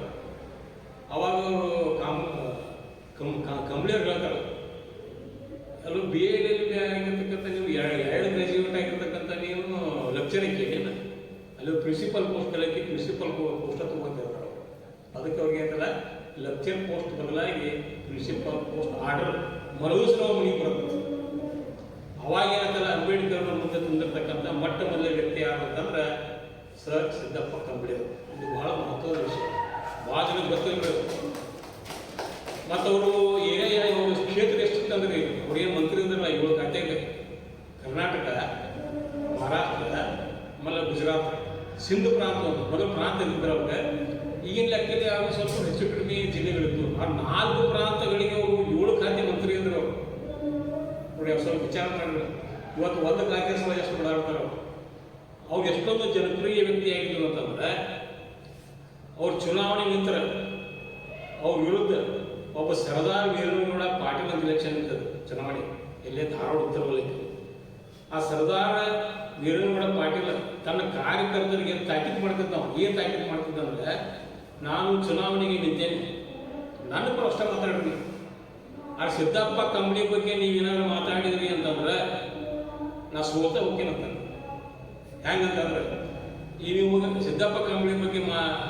ಅವಾಗ ಅವರು ಕಂಬಳಿಯವ್ರು ಹೇಳ್ತಾರೆ, ಅಲ್ಲೂ BA LLB ಆಗಿರ್ತಕ್ಕಂಥ ನೀವು ಎರಡು ಗ್ರಾಜ್ಯುಯೇಟ್ ಆಗಿರ್ತಕ್ಕಂಥ ನೀವು ಲೆಕ್ಚರ್ ಕೇಳಿನ ಅಲ್ಲಿ ಪ್ರಿನ್ಸಿಪಲ್ ಪೋಸ್ಟ್ ಕಲಿಕೆ ಪ್ರಿನ್ಸಿಪಲ್ ಪೋಸ್ಟ್ ತಗೊಂಡಿರ್ತಾರೆ. ಅದಕ್ಕೆ ಅವ್ರಿಗೆ ಅಂತಲ್ಲ ಲೆಕ್ಚರ್ ಪೋಸ್ಟ್ ಬದಲಾಗಿ ಪ್ರಿನ್ಸಿಪಲ್ ಪೋಸ್ಟ್ ಆರ್ಡರ್ ಮರುದಿವಸ ನಾವು ಮನೆಗೆ ಬರುತ್ತೆ. ಅವಾಗ ಏನಂತಲ್ಲ ಅಂಬೇಡ್ಕರ್ ಮುಂದೆ ತಂದಿರ್ತಕ್ಕಂಥ ಮೊಟ್ಟ ಮೊದಲ ವ್ಯಕ್ತಿ ಯಾರು ಅಂತಂದ್ರೆ ಸರ್ ಸಿದ್ದಪ್ಪ ಕಂಬಳಿ ಅವರು. ಇದು ಬಹಳ ಮಹತ್ವದ ವಿಷಯ, ಭಾಳ ಜನಕ್ಕೆ ಗೊತ್ತಿರಬೇಕು. ಮತ್ತು ಅವರು ಏನೇ ಅವರು ಕ್ಷೇತ್ರ ಎಷ್ಟಿತ್ತಂದ್ರೆ ಅವ್ರು ಏನು ಮಂತ್ರಿ ಅಂದ್ರಲ್ಲ 7 ಖಾತೆಗೆ ಕರ್ನಾಟಕ, ಮಹಾರಾಷ್ಟ್ರ, ಆಮೇಲೆ ಗುಜರಾತ್, ಸಿಂಧು ಪ್ರಾಂತ ಒಂದು ಮೊದಲು ಪ್ರಾಂತ ಇದ್ದಿದ್ರು ಅವ್ರಿಗೆ. ಈಗಿನ ಲೆಕ್ಕದಲ್ಲಿ ಅವರು ಸ್ವಲ್ಪ ಹೆಚ್ಚು ಕಡಿಮೆ ಜಿಲ್ಲೆಗಳಿದ್ದು ಆ 4 ಪ್ರಾಂತಗಳಿಗೆ ಅವರು 7 ಖಾತೆ ಮಂತ್ರಿ ಇದ್ರು ಅವರು. ನೋಡಿ ಅವ್ರು ಸ್ವಲ್ಪ ವಿಚಾರ ಮಾಡಿದ್ರು, ಇವತ್ತು ಒಂದು ಖಾತೆ ಸಹ ಎಷ್ಟು ಓಡಾಡ್ತಾರೆ ಅವರು. ಅವ್ರು ಎಷ್ಟೊಂದು ಜನಪ್ರಿಯ ವ್ಯಕ್ತಿ ಆಗಿದ್ರು ಅಂತಂದ್ರೆ ಅವ್ರು ಚುನಾವಣೆ ನಿಂತರ ಅವ್ರ ವಿರುದ್ಧ ಒಬ್ಬ ಸರ್ದಾರ್ ವೀರನಗೌಡ ಪಾಟೀಲ್ ಅಂತ ಎಲೆಕ್ಷನ್ ಇರ್ತದೆ ಚುನಾವಣೆ, ಎಲ್ಲೇ ಧಾರವಾಡ ಉತ್ತರ ವಲಯಕ್ಕೆ. ಆ ಸರ್ದಾರ ವೀರನಗೌಡ ಪಾಟೀಲ್ ತನ್ನ ಕಾರ್ಯಕರ್ತರಿಗೆ ತಾಕೀತು ಮಾಡ್ತಿದ್ದ. ಏನು ತಾಕೀತು ಮಾಡ್ತಿದ್ದ ಅಂದ್ರೆ, ನಾನು ಚುನಾವಣೆಗೆ ನಿಂತೇನೆ, ನನ್ನ ಪರ ಅಷ್ಟೇ ಮಾತಾಡ್ತೀನಿ. ಆ ಸಿದ್ದಪ್ಪ ಕಂಬಳಿ ಬಗ್ಗೆ ನೀವೇನಾದ್ರು ಮಾತಾಡಿದ್ರಿ ಅಂತಂದ್ರೆ ನಾ ಸೋತ ಹೋಗ್ತೇನಂತ. ಹೆಂಗಂತಂದ್ರೆ ಈ ನೀವು ಸಿದ್ದಪ್ಪ ಕಂಬಳಿ ಬಗ್ಗೆ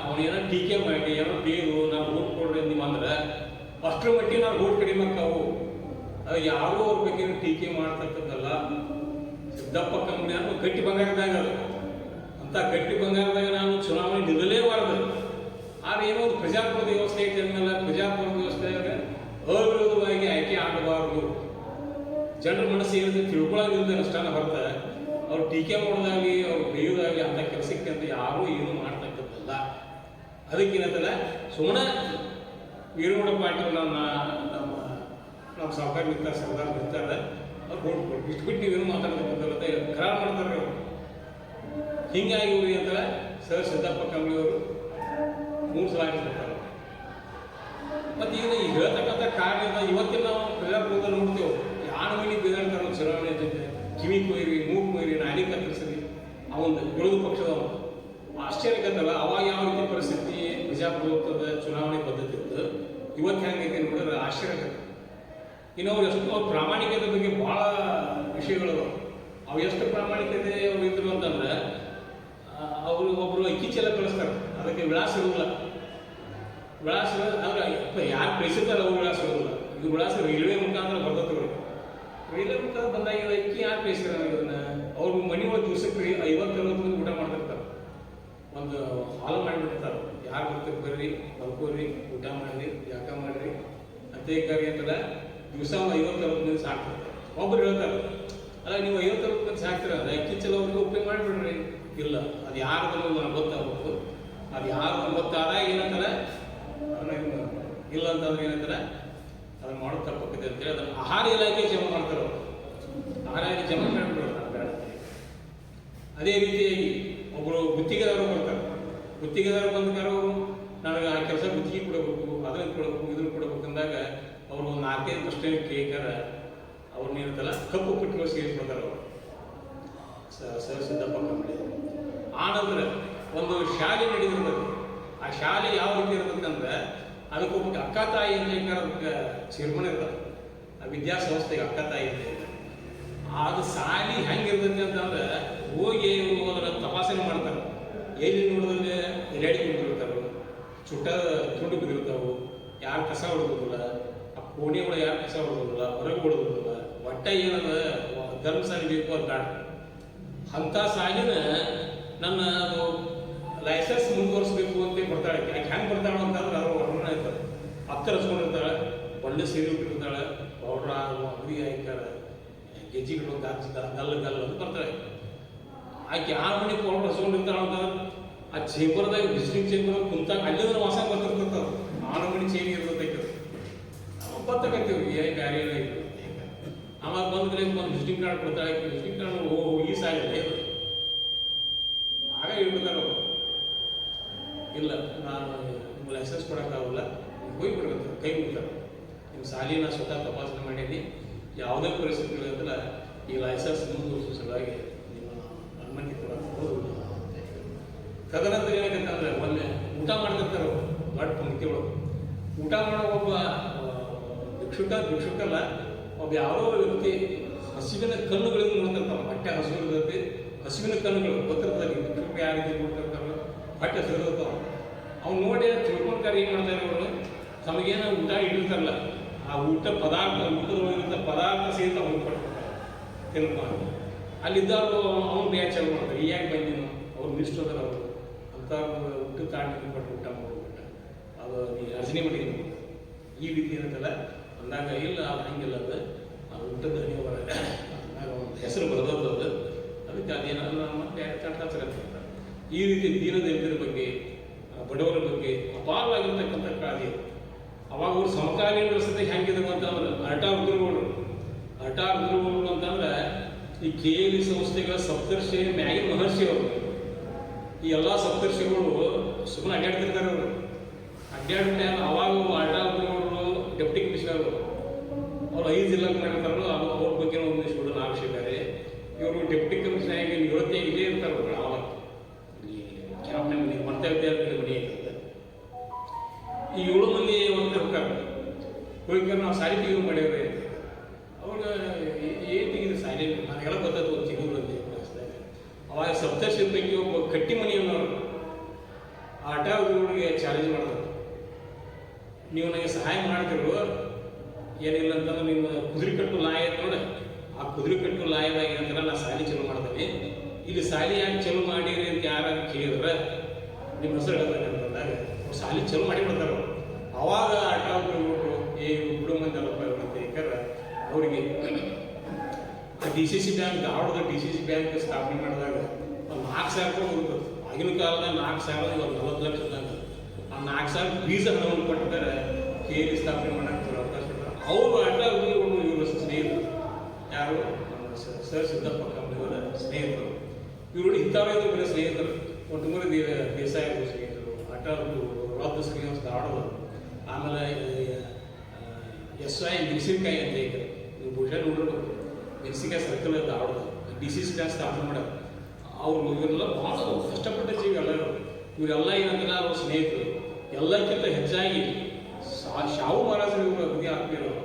ಅವನೇನೋ ಟೀಕೆ ಮಾಡಿ ಏನೋ ಬೇರು ನಾನು ಓಟ್ ಕೊಡ್ರಿ ನೀವು ಅಂದ್ರೆ ಅಷ್ಟರ ಮಟ್ಟಿಗೆ ನಾವು ಓಟ್ ಕಡಿಮೆ ಆಗ್ತಾವು. ಅದು ಯಾರೂ ಅವ್ರ ಬಗ್ಗೆ ಟೀಕೆ ಮಾಡ್ತಕ್ಕಂಥದ್ದಲ್ಲ. ಸಿದ್ದಪ್ಪ ಕಂಬಳಿ ಅನ್ನೋ ಗಟ್ಟಿ ಬಂಗಾರದಾಗ ಅದು, ಅಂತ ಗಟ್ಟಿ ಬಂಗಾರದಾಗ ನಾನು ಚುನಾವಣೆ ನಿಲ್ಲಲೇಬಾರದು. ಆದರೆ ಏನೋ ಒಂದು ಪ್ರಜಾಪ್ರಭುತ್ವ ವ್ಯವಸ್ಥೆ ಐತೆ ಅಂದಮೇಲೆ ಪ್ರಜಾಪ್ರಭುತ್ವ ವ್ಯವಸ್ಥೆಯಾಗ ಅವಿರೋಧವಾಗಿ ಆಯ್ಕೆ ಆಗಬಾರದು. ಜನರ ಮನಸ್ಸು ಏನಿದೆ ತಿಳ್ಕೊಳ್ಳೋದ್ರಿಂದ ಅಷ್ಟನ್ನ ಹೊರತ ಅವ್ರು ಟೀಕೆ ಮಾಡೋದಾಗಲಿ ಅವ್ರು ಬೇಯೋದಾಗಲಿ ಅಂಥ ಕೆಲಸಕ್ಕೆ ಅಂತ ಯಾರೂ ಏನು ಮಾಡ್ತಕ್ಕಂಥದ್ದಲ್ಲ. ಅದಕ್ಕೇನಂತಲ್ಲ ಸುಮ್ಮನೆ ವೀರಗೌಡ ಪಾಟೀಲ್ ನಮ್ಮ ಸಾವುಕಾರ ನಿಂತಾರೆ, ಸರ್ದಾರ್ ನಿಂತಾರೆ, ಅವ್ರು ಓಟ್ ಕೊಟ್ಟು ಇಷ್ಟು ಬಿಟ್ಟು ನೀವೇನು ಮಾತಾಡ್ತಕ್ಕಂಥ ಕರಾರ ಮಾಡ್ತಾರೆ ಅವರು. ಹೀಗಾಗಿ ಇವ್ರು ಏನಂತಾರೆ ಸರ್ ಸಿದ್ದಪ್ಪ ಕಂಬಳಿ ಅವರು 3 ಸಲ ಆಗಿರ್ತಾರೆ. ಮತ್ತು ಈಗ ಹೇಳ್ತಕ್ಕಂಥ ಕಾರಣದಿಂದ ಇವತ್ತಿನ ನಾವು ಪ್ರಜಾಪ್ರಭುತ್ವ ನೋಡ್ತೇವೆ. ಯಾರ ಮನೆ ಬೇದಾಡ್ತಾರೋ ಚುನಾವಣೆ ಜೊತೆ ಕಿವಿ ಕೊಯ್ರಿ, ಮೂಗು ಕೊಯ್ರಿ, ನಾಡಿ ಕತ್ತರಿಸಿರಿ ಅವೊಂದು ವಿರೋಧ ಪಕ್ಷದವ. ಆಶ್ಚರ್ಯಕತ್ತಲ್ಲ ಅವಾಗ ಯಾವ ರೀತಿ ಪರಿಸ್ಥಿತಿ ಪ್ರಜಾಪ್ರಭುತ್ವದ ಚುನಾವಣೆ ಪದ್ಧತಿ ಇತ್ತು, ಇವತ್ತು ಹೆಂಗೈತೆ ನೋಡಿದ್ರೆ ಆಶ್ಚರ್ಯಕತ್ತ. ಇನ್ನು ಅವ್ರು ಎಷ್ಟು ಅವ್ರ ಪ್ರಾಮಾಣಿಕತೆ ಬಗ್ಗೆ ಭಾಳ ವಿಷಯಗಳು ಅವು ಎಷ್ಟು ಪ್ರಾಮಾಣಿಕತೆ ಅವ್ರು ಇದ್ರು ಅಂತಂದ್ರೆ ಅವರು ಒಬ್ಬರು ಅಕ್ಕಿ ಚೀಲ ಕಳಿಸ್ತಾರೆ, ಅದಕ್ಕೆ ವಿಳಾಸ ಇರೋಲ್ಲ. ವಿಳಾಸ ಅಂದ್ರೆ ಯಾರು ಕಳಿಸಿರ್ತಾರೆ ಅವ್ರು ವಿಳಾಸ ಇರೋಲ್ಲ. ಇದು ವಿಳಾಸ ರೈಲ್ವೆ ಮುಖಾಂತರ ಬರ್ತವ್ರು. ರೈಲ್ವೆ ಮುಖಾಂತರ ಬಂದಾಗ ಅಕ್ಕಿ ಯಾರು ಕಳಿಸ್ತಾರೆ ಇದನ್ನ ಅವ್ರ ಮನೆ ಒಳಗೆ ದಿವಸಕ್ಕೆ 50-60 ಮಂದಿ ಊಟ ಮಾಡ್ತಿರ್ತಾರೆ. ಒಂದು ಹಾಲ್ ಮಾಡಿಬಿಡ್ತಾರೆ, ಯಾರು ಬರ್ತೀರಿ ಬರ್ರಿ ಬರ್ಕೋರಿ ಊಟ ಮಾಡಿರಿ ಯಾಕ ಮಾಡಿರಿ ಅಂತ ಅಂತೇಕಾರಿ ಅಂತಲ್ಲ ದಿವಸ 50-60 ಮಂದಿ ಸಾಕ್ತಿರ್ತಾರೆ. ಒಬ್ಬರು ಹೇಳ್ತಾರೆ ಅಲ್ಲ ನೀವು 50 ಸಾಕ್ತೀರ ಅಂದ್ರೆ ಅಕ್ಕಿ ಚಲೋ ಅವ್ರಿಗೆ ಉಪಯೋಗ ಮಾಡಿಬಿಡ್ರಿ. ಇಲ್ಲ, ಅದು ಯಾರ್ದು ನನಗೆ ಗೊತ್ತಾಗಬೇಕು. ಅದು ಯಾರು ಗೊತ್ತಾದಾಗ ಏನಂತಾರೆ ಅದನ್ನ ಇಲ್ಲ ಅಂತಂದ್ರೆ ಏನಂತಾರೆ ಅದನ್ನು ಮಾಡೋದು ತಪ್ಪುತ್ತದೆ ಅಂತೇಳಿ ಅದನ್ನು ಆಹಾರ ಇಲಾಖೆ ಜಮಾ ಮಾಡ್ತಾರೆ. ಅವರು ಆಹಾರ ಇಲಾಖೆ ಜಮಾ ಮಾಡಿಬಿಡೋದು ಬೇಡ. ಅದೇ ರೀತಿಯಾಗಿ ಒಬ್ಬರು ಗುತ್ತಿಗೆದಾರರು ಬರ್ತಾರೆ. ಗುತ್ತಿಗೆದಾರರು ಬಂದಾಗ ಅವರು ನನಗೆ ಆ ಕೆಲಸ ಗುತ್ತಿಗೆ ಕೊಡಬೇಕು, ಅದನ್ನು ಕೊಡಬೇಕು, ಇದನ್ನು ಕೊಡಬೇಕು ಅಂದಾಗ ಅವರು ಒಂದು 4-5 ಪ್ರಶ್ನೆ ಕೇಳ್ಕಾರ ಅವ್ರನ್ನ ಏನಂತಲ್ಲ ಕಪ್ಪು ಪಟ್ಟಿಗಳು ಸೇರಿಸ್ಬಿಡ್ತಾರೆ. ಅವರು ಸರ್ ಸಿದ್ದಪ್ಪ ಕಂಬಳಿ. ಆ ನಂತರ ಒಂದು ಶಾಲೆ ನಡೆದಿರ್ತದೆ. ಆ ಶಾಲೆ ಯಾವ ರೀತಿ ಇರ್ಬೇಕಂದ್ರೆ ಅದಕ್ಕೊಬ್ಬ ಅಕ್ಕ ತಾಯಿ ಅಂತ ಅದಕ್ಕೆ ಚೇರ್ಮನ್ ಇರ್ತಾರೆ. ಆ ವಿದ್ಯಾಸಂಸ್ಥೆಗೆ ಅಕ್ಕ ತಾಯಿ ಅಂತ ಇರ್ತಾರೆ. ಅದು ಶಾಲೆ ಹೆಂಗಿರ್ತೈತಿ ಅಂತಂದ್ರೆ ಹೋಗಿ ಅದನ್ನು ತಪಾಸಣೆ ಮಾಡ್ತಾರೆ. ಎಲ್ಲಿ ನೋಡಿದ್ರೆ ಎಲೆಡಿ ಬಿದ್ದಿರ್ತಾರೆ, ಚುಟ್ಟ ತುಂಡು ಬಿದ್ದಿರ್ತಾವೆ, ಯಾರು ಕಸ ಹೊಡೋದಿಲ್ಲ, ಆ ಕೋಣೆ ಒಳಗೆ ಯಾರು ಕಸ ಹೊಡೋದಿಲ್ಲ, ಹೊರಗೆ ಹೊಡೋದಿಲ್ಲ. ಒಟ್ಟ ಏನದ ಧರ್ಮ ಸಾಲಿ ಬೇಕು ಅದು ಬೇಡ. ಅಂಥ ಸಾಲಿನ ನನ್ನ ಅದು ಲೈಸೆನ್ಸ್ ಮುಂದುವರಿಸಬೇಕು ಅಂತ ಬರ್ತಾಳೆ. ಯಾಕೆ ಹೆಂಗೆ ಬರ್ತಾಳೆ ಅಂತಂದ್ರೆ ಅವ್ರು ವರ್ಣನೆ ಇರ್ತಾರೆ. ಹತ್ತಿರ ಹಚ್ಕೊಂಡಿರ್ತಾಳೆ, ಬಳ್ಳಿ ಸೀರೆ ಬಿಟ್ಟಿರ್ತಾಳೆ, ಪೌಡ್ರ ಅಂಗಡಿ ಹಾಕ್ತಾಳೆ, ಗೆಜ್ಜಿಗಳು ಗಲ್ಲ ಅಂತ ಬರ್ತಾಳೆ. ಆಕೆ 6 ಮಣಿ ಪೌಡ್ರ್ ಹಚ್ಕೊಂಡಿರ್ತಾಳೆ ಅಂತಂದ್ರೆ ಆ ಚೇಂಬರ್ದಾಗ ವಿಸಿಟಿಂಗ್ ಚೇಂಬರ್ ಕುಂತಾಗ ಅಲ್ಲಿಂದ ವಾಸ ಬರ್ತಿರ್ತದೆ. 6 ಮಣಿ ಚೇಂಜ್ ಇರ್ತೈತೆ. ನಾವು ಬರ್ತಕ್ಕಂತೀವಿ ಏನು ಬ್ಯಾರೆ ಇಲ್ಲ. ಆವಾಗ ಬಂದ್ರೆ ಒಂದು ವಿಸಿಟಿಂಗ್ ಕಾರ್ಡ್ ಕೊಡ್ತಾಳೆ. ವಿಸಿಟಿಂಗ್ ಕಾರ್ಡ್ ಈ ಸಾಲಿಲ್ಲ ಆಗ ಹೇಳ್ಬೇಕಾರೆ ಅವರು ಇಲ್ಲ ನಾನು ನಿಮ್ಮ ಲೈಸೆನ್ಸ್ ಕೊಡೋಕ್ಕಾಗಲ್ಲ, ಹೋಗಿ ಬಿಡ್ಬೇಕು, ಕೈ ಬಿಡ್ತಾರೆ. ನಿಮ್ಮ ಸಾಲಿನ ಸ್ವತಃ ತಪಾಸಣೆ ಮಾಡೀನಿ, ಯಾವುದೇ ಪರಿಸ್ಥಿತಿಗಳಿಂದಲ್ಲ ಈ ಲೈಸೆನ್ಸ್ ಮುಂದುವರಿಸೋ ಸಲುವಾಗಿ ನಿಮ್ಮ ಅನುಮತಿ ಕೊಡೋದು ಅಂತ ಹೇಳಿ. ತದನಂತರ ಏನಾಗತ್ತೆ ಅಂದರೆ ಮೊನ್ನೆ ಊಟ ಮಾಡ್ತಿರ್ತಾರೆ ಅವರು ದೊಡ್ಡ ಪಂಕ್ತಿ ಒಳಗೆ. ಊಟ ಮಾಡೋ ಒಬ್ಬ ಭಿಕ್ಷುಕಲ್ಲ ಒಬ್ಬ ಯಾವುದೋ ವ್ಯಕ್ತಿ ಹಸಿವಿನ ಕಣ್ಣುಗಳಿಂದ ನೋಡ್ತಿರ್ತಾವೆ. ಹೊಟ್ಟೆ ಹಸಿರು ಇರ್ತೈತಿ, ಹಸಿವಿನ ಕಣ್ಣುಗಳು ಗೊತ್ತಿರ್ತಾರೆ. ಭಿಕ್ಷುಕ ಯಾವ ರೀತಿ ನೋಡ್ತಿರ್ತಾವೆ, ಹೊಟ್ಟೆ ಹಸಿರಿರ್ತಾವೆ. ಅವ್ನು ನೋಡಿ ತಿಳ್ಕೊಂಡ್ತಾರೆ ಏನು ಮಾಡ್ತಾರೆ ಅವರು, ತಮಗೇನೋ ಊಟ ಇಟ್ಟಿರ್ತಾರಲ್ಲ ಆ ಊಟದ ಪದಾರ್ಥ ಸಹಿತ ಅವ್ನು ಕೊಟ್ಬಿಡ್ತಾರೆ ತಿಳ್ಕೊಂಡು. ಅಲ್ಲಿದ್ದವರು ಅವ್ನು ಬೇರೆ ಚಾಲು ಮಾಡ್ತಾರೆ. ಈ ಯಾಕೆ ಬಂದಿನ ಅವ್ರು ಮಿಸ್ಟ್ ಅದಾರ ಅವರು ಅಂತ ಊಟ ತಾಂಡಿ ಕೊಟ್ಟು ಊಟ ಮಾಡ್ಬಿಟ್ಟ ಅದು ನೀ ಅರ್ಚನೆ ಮಾಡಿದ್ದೀನಿ ಈ ರೀತಿ ಏನಂತಲ್ಲ ಅಂದಾಗ ಇಲ್ಲ ಅದು ಹಂಗಿಲ್ಲ. ಅದು ಊಟದ ಹಣಿಯವರ ಅಂದಾಗ ಒಂದು ಹೆಸರು ಬರೋದು ಅದಕ್ಕೆ ಅದೇನಲ್ಲ ಮತ್ತೆ ತಡ್ತಾರೆ. ಈ ರೀತಿ ದೀನದಲಿತರ ಬಗ್ಗೆ, ಬಡವರ ಬಗ್ಗೆ ಅಪಾರವಾಗಿರ್ತಕ್ಕಂಥ ಕಾಳಜಿ. ಅವಾಗ ಅವರು ಸಮಕಾಲೀನ ವ್ಯವಸ್ಥೆ ಹೆಂಗಿದವು ಅಂತಂದ್ರೆ ಅರ್ಟಾ ರುದ್ರಗೌಡರು ಅಂತಂದ್ರೆ ಈ KLE ಸಂಸ್ಥೆಗಳ ಸಪ್ತರ್ಷಿ ಮ್ಯಾಗಿನ ಮಹರ್ಷಿ ಅವರು. ಈ ಎಲ್ಲ ಸಪ್ತರ್ಷಿಗಳು ಸುಮ್ಮನೆ ಅಡ್ಡಾಡ್ತಿರ್ತಾರೆ. ಅವರು ಅಡ್ಡಾಡ ಟೈಮ್ ಅವಾಗ ಅರ್ಟಾ ರುದ್ರಗೌಡರು ಡೆಪ್ಟಿ ಕಮಿಷನರ್ ಅವ್ರು 5 ಜಿಲ್ಲೆಗೆ ಮಾಡಿರ್ತಾರೋ ಅದು ಅವ್ರ ಬಗ್ಗೆ ಒಂದಿಷ್ಟು ಆವಿಷ್ಕಾರ. ಇವರು ಡೆಪ್ಟಿ ಕಮಿಷನರ್ ಆಗಿ ನಿವೃತ್ತಿಯಾಗಿ ಇಲ್ಲೇ ಇರ್ತಾರೆ. ಅವರು ಆವಾಗ ಈ ಕ್ಯಾಂಪ್ನಲ್ಲಿ ಮರ್ತಾ ವಿದ್ಯಾರ್ಥಿಗಳ ಮನೆ ಇರ್ತದೆ. ಈ 7 ಮಂದಿ ಹೋಗ್ತಿರ್ತಾರೆ. ಹೋಗಿ ನಾವು ಸಾರಿ ತೆಗೆದು ಮಾಡ್ಯವ್ರೆ ಅವಾಗ ಏನು ತೆಗೆದು ಸಾರಿ ನನಗೆಲ್ಲ ಗೊತ್ತಾಯ್ತು ಒಂದು ಚಿಗುರು ಅಂತ ಅವಾಗ ಸಪ್ತರ್ಷಿ ಪೈಕಿ ಒಬ್ಬ ಕಟ್ಟಿ ಮನೆಯನ್ನವರು ಆ ಅಟಾವ್ರಿಗೆ ಚಾಲೆಂಜ್ ಮಾಡ್ತಾರೆ. ನೀವು ನನಗೆ ಸಹಾಯ ಮಾಡ್ತಿರು ಏನಿಲ್ಲ ಅಂತಂದ್ರೆ ನಿಮ್ಮ ಕುದುರೆ ಕಟ್ಟು ಲಾಯ ನೋಡಿ, ಆ ಕುದುರೆ ಕಟ್ಟು ಲಾಯದಾಗ ಏನಂದ್ರೆ ನಾ ಸಾಲಿ ಚಲೋ ಮಾಡ್ತೇನೆ, ಇಲ್ಲಿ ಸಾಲಿ ಯಾಕೆ ಚಲೋ ಮಾಡಿರಿ ಅಂತ ಯಾರು ಕೇಳಿದ್ರೆ ನಿಮ್ಮ ಹೆಸರು ಹೇಳ್ತಾರೆ ಅಂತಂದಾಗ ಅವ್ರು ಸಾಲಿ ಚಲೋ ಮಾಡಿ ಬಿಡ್ತಾರೆ. ಅವರು ಅವಾಗ ಅಟಾವ್ರು ಬಿಡು ಮಂದಿ ಅಲ್ಲಪ್ಪ ಅಂತ ಯಾಕಂದ್ರೆ ಅವರಿಗೆ DCC ಬ್ಯಾಂಕ್ ಧಾರವಾಡದ DCC ಬ್ಯಾಂಕ್ ಸ್ಥಾಪನೆ ಮಾಡಿದಾಗ ಒಂದು 4,000 ರೂಪಾಯಿ ಬರ್ತದೆ. ಆಗಿನ ಕಾಲದಾಗ 4,000 ಇವಾಗ 40 ಲಕ್ಷ ತಂಗ ಆ 4,000 ಬೀಜ ಹಣವನ್ನು ಕೊಟ್ಟಿದ್ದಾರೆ. KLE ಸ್ಥಾಪನೆ ಮಾಡಕ್ಕೆ ಅವಕಾಶ ಕೊಡ್ತಾರೆ. ಅವರು ಅಟಾವ್ರು ಇವರು ಸ್ನೇಹಿತರು. ಯಾರು ಸರ್ ಸಿದ್ದಪ್ಪ ಕಂಬಳಿಯವರ ಸ್ನೇಹಿತರು. ಇವರು ಇಂಥವ್ರು ಬರೀ ಸ್ನೇಹಿತರು. ಒಟ್ಟುಮೂರು ದೇಸಾಯಿ ಅವರು ಸ್ನೇಹಿತರು, ಅಟಾವ್ರು ರಾಧ ಶ್ರೀನಿವಾಸ ಧಾರವಾಡವರು. ಆಮೇಲೆ SY ಮೆಣಸಿನಕಾಯಿ ಅಂತ ಈಗ ನೀವು ಬಹುಶಃ ನೋಡಿರ್ಬೇಕು. ಮೆಣಸಿನಕಾಯಿ ಸರ್ಕಲ್ ಧಾರವಾಡದ DCC ಬ್ಯಾಂಕ್ ಸ್ಥಾಪನೆ ಮಾಡ್ಯಾರ. ಅವರು ಇವರೆಲ್ಲ ಭಾಳ ಕಷ್ಟಪಟ್ಟ ಜೀವಿ ಎಲ್ಲರೂ. ಇವರೆಲ್ಲ ಏನಂದ್ರೆ ಅವ್ರ ಸ್ನೇಹಿತರು. ಎಲ್ಲಕ್ಕಿಂತ ಹೆಚ್ಚಾಗಿ ಶಾಹು ಮಹಾರಾಜರು ಇವರು ಅಗದಿ ಆಗ್ತಿರೋರು.